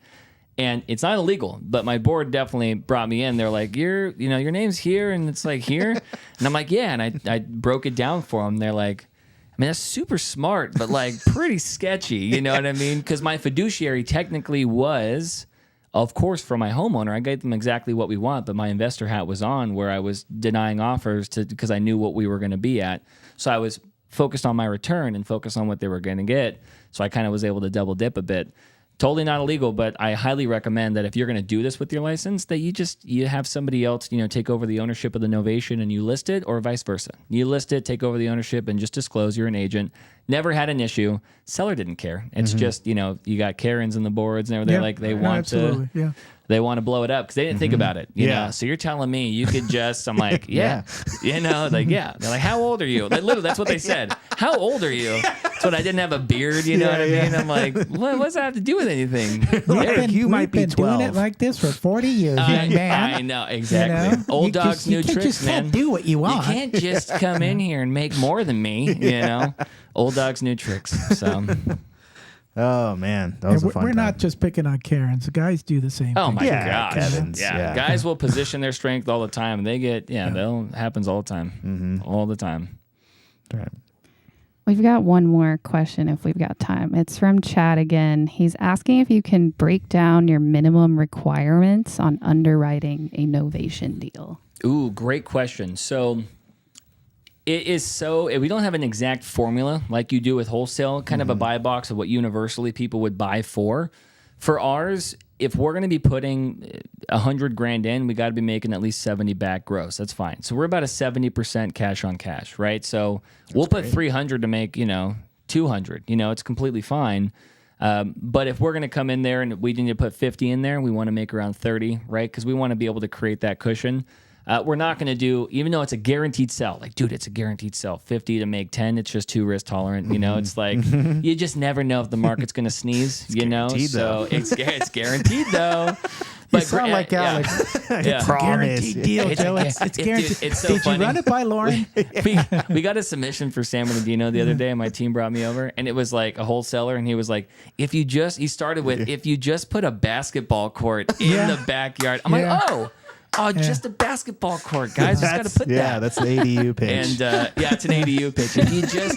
And it's not illegal, but my board definitely brought me in. They're like, your name's here, and it's like here. And I'm like, yeah. And I broke it down for them. They're like, I mean, that's super smart, but like pretty sketchy. You know what I mean? Because my fiduciary technically was, of course, for my homeowner, I gave them exactly what we want, but my investor hat was on where I was denying offers because I knew what we were going to be at. So I was focused on my return and focused on what they were going to get. So I kind of was able to double dip a bit. Totally not illegal, but I highly recommend that if you're going to do this with your license, that you have somebody else, take over the ownership of the novation and you list it, or vice versa. You list it, take over the ownership, and just disclose you're an agent. Never had an issue. Seller didn't care. It's just, you got Karens in the boards and everything. They want to. They want to blow it up because they didn't think about it. You know? So you're telling me you could just, I'm like, yeah. They're like, how old are you? Like, literally, that's what they said. How old are you? So I didn't have a beard, you know what I mean? I'm like, what does that have to do with anything? You might be 12. Doing it like this for 40 years, young man. I know, exactly. You know? Old dogs, new tricks, just man. Can't do what you want. You can't just come in here and make more than me, you know? Old dogs, new tricks. So... Oh man, that was a fun We're time. not just picking on Karens. The guys do the same thing. Oh my gosh. Kevin's, Guys will position their strength all the time. They get that happens all the time. All the time. Right. We've got one more question if we've got time. It's from Chad again. He's asking if you can break down your minimum requirements on underwriting a novation deal. Ooh, great question. So it is we don't have an exact formula like you do with wholesale, kind of a buy box of what universally people would buy for. For ours, if we're going to be putting $100,000 in, we got to be making at least 70 back gross. That's fine. So we're about a 70% cash on cash, right? So we'll put 300 to make, 200. It's completely fine. But if we're going to come in there and we need to put 50 in there, we want to make around 30, right? Because we want to be able to create that cushion. We're not going to do, even though it's a guaranteed sell, like, dude, it's a guaranteed sell, 50 to make 10. It's just too risk tolerant. It's like, you just never know if the market's going to sneeze, So it's guaranteed though. But you sound like Alex. It's a guaranteed deal, Joe. It's guaranteed. It's so Did funny. you run it by Lauren? we got a submission for San Bernardino the other day, and my team brought me over, and it was like a wholesaler, and he was like, if you just put a basketball court in the backyard. I'm like, just a basketball court, guys. Just got to put that. Yeah, that's the ADU pitch. And it's an ADU pitch.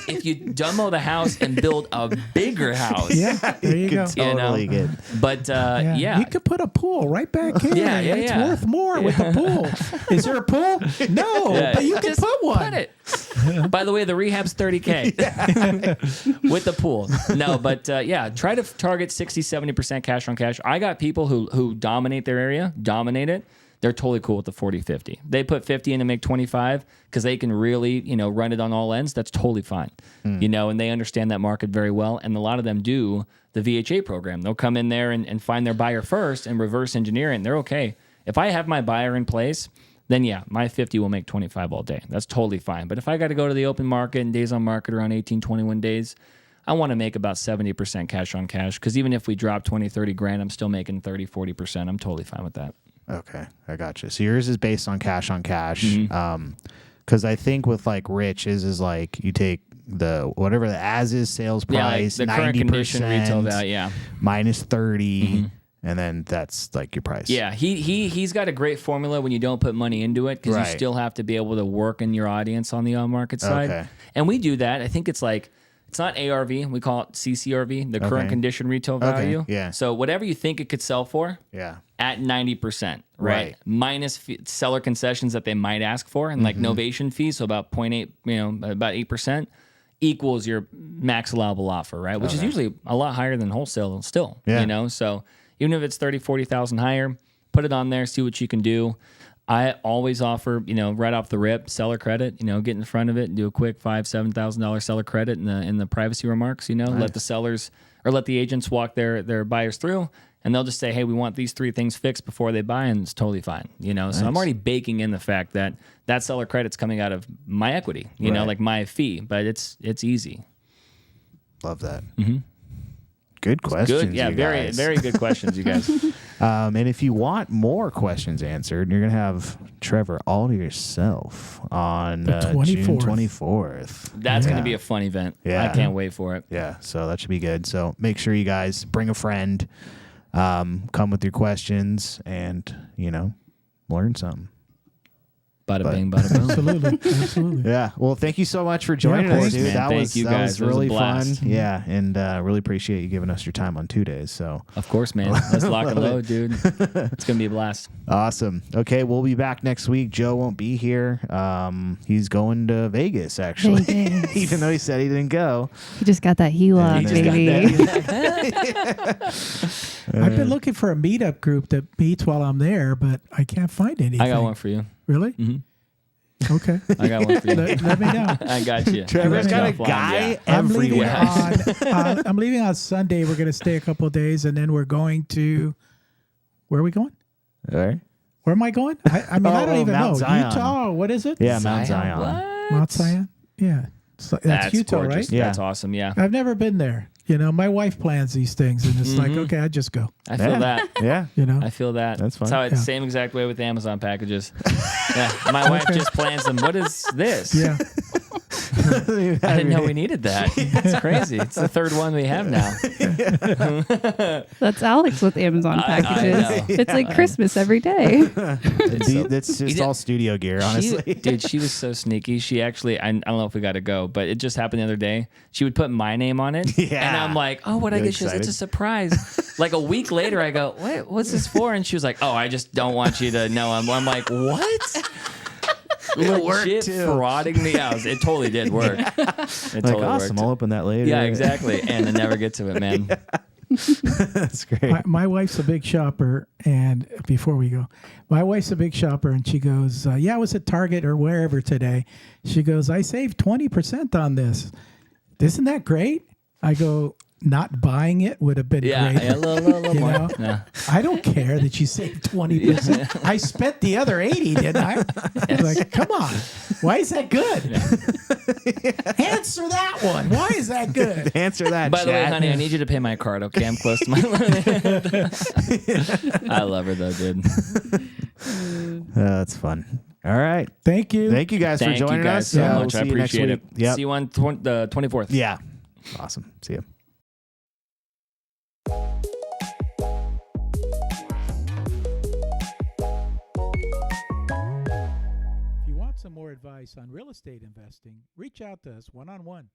If you demo the house and build a bigger house, there you go. Totally good. But you could put a pool right back here. It's worth more with a pool. Is there a pool? No, but you can put one. Put it. By the way, the rehab's $30,000 with the pool. No, but try to target 60-70% cash on cash. I got people who dominate their area, dominate it. They're totally cool with the 40-50. They put 50 in to make 25 because they can really, run it on all ends. That's totally fine. And they understand that market very well. And a lot of them do the VHA program. They'll come in there and find their buyer first and reverse engineer it. And they're okay. If I have my buyer in place, then my 50 will make 25 all day. That's totally fine. But if I got to go to the open market and days on market around 18, 21 days, I want to make about 70% cash on cash. Because even if we drop 20, 30 grand, I'm still making 30, 40%. I'm totally fine with that. Okay, I got you. So yours is based on cash on cash. Because I think with like Rich is like you take the whatever the as is sales price, like the current condition retail value, minus 30, and then that's like your price. Yeah, he's got a great formula when you don't put money into it because you still have to be able to work in your audience on the on-market side. Okay. And we do that. I think it's like, it's not ARV. We call it CCRV, the current condition retail value. Yeah. So whatever you think it could sell for at 90%, right? Minus seller concessions that they might ask for and like novation fees, so about 0.8, about 8%. Equals your max allowable offer, right? Which is usually a lot higher than wholesale still, So even if it's 30, 40,000 higher, put it on there, see what you can do. I always offer, right off the rip, seller credit, get in front of it and do a quick $5,000, $7,000 seller credit in the privacy remarks, let the sellers or let the agents walk their buyers through. And they'll just say, hey, we want these 3 things fixed before they buy, and it's totally fine. So I'm already baking in the fact that seller credit's coming out of my equity, like my fee, but it's easy. Love that. Mm-hmm. Good questions. Good. Yeah, very, very good questions, you guys. And if you want more questions answered, you're going to have Trever all to yourself on June 24th. That's going to be a fun event. Yeah. I can't wait for it. Yeah, so that should be good. So make sure you guys bring a friend. Come with your questions and, learn something. Bada bing, bada boom. Absolutely. Yeah. Well, thank you so much for joining us, dude. That was really fun. Yeah. And really appreciate you giving us your time on 2 days. So of course, man. Let's lock and load, dude. It's going to be a blast. Awesome. Okay. We'll be back next week. Joe won't be here. He's going to Vegas, actually. Even though he said he didn't go. He just got that HELOC, baby. I've been looking for a meetup group that meets while I'm there, but I can't find anything. I got one for you. Really? Mm-hmm. Okay. I got one for you. Let me know. I got you. Trevor's got a guy everywhere. I'm leaving on Sunday. We're going to stay a couple of days, and then we're going to... Where are we going? All right. Where am I going? I don't even Mount know. Zion. Utah? What is it? Yeah, Mount Zion. What? Mount Zion? Yeah. That's Utah, gorgeous. right? Yeah. That's awesome, yeah. I've never been there. My wife plans these things, and it's like, okay, I just go. I feel that. Yeah. I feel that. That's fine. That's how it's the same exact way with the Amazon packages. My wife just plans them. What is this? Yeah. I didn't know we needed that. It's crazy. It's the 3rd one we have now. That's Alex with Amazon packages. It's like Christmas every day. That's just all studio gear, honestly. Dude, she was so sneaky. She actually, I don't know if we got to go, but it just happened the other day. She would put my name on it. Yeah. And I'm like, oh, what I get? She goes, it's a surprise. Like a week later, I go, wait, what's this for? And she was like, oh, I just don't want you to know. I'm like, what? Legit frauding me out. It totally did work. It totally awesome. worked. I'll open that later. Yeah, exactly. And I never get to it, man. That's great. My wife's a big shopper, and before we go, my wife's a big shopper, and she goes, I was at Target or wherever today. She goes, I saved 20% on this. Isn't that great? I go, not buying it would have been great. Yeah, a little more. Yeah. I don't care that you saved 20%. I spent the other 80, didn't I? Like, come on. Why is that good? Yeah. Answer that one. Why is that good? Answer that, By the way, honey, I need you to pay my card, okay? I'm close to my limit. I love her, though, dude. That's fun. All right. Thank you. Thank you guys for joining you guys us. so We'll much. see I you next appreciate it. week. Yep. See you on the 24th. Yeah. Awesome. See you. If you want some more advice on real estate investing, reach out to us one-on-one.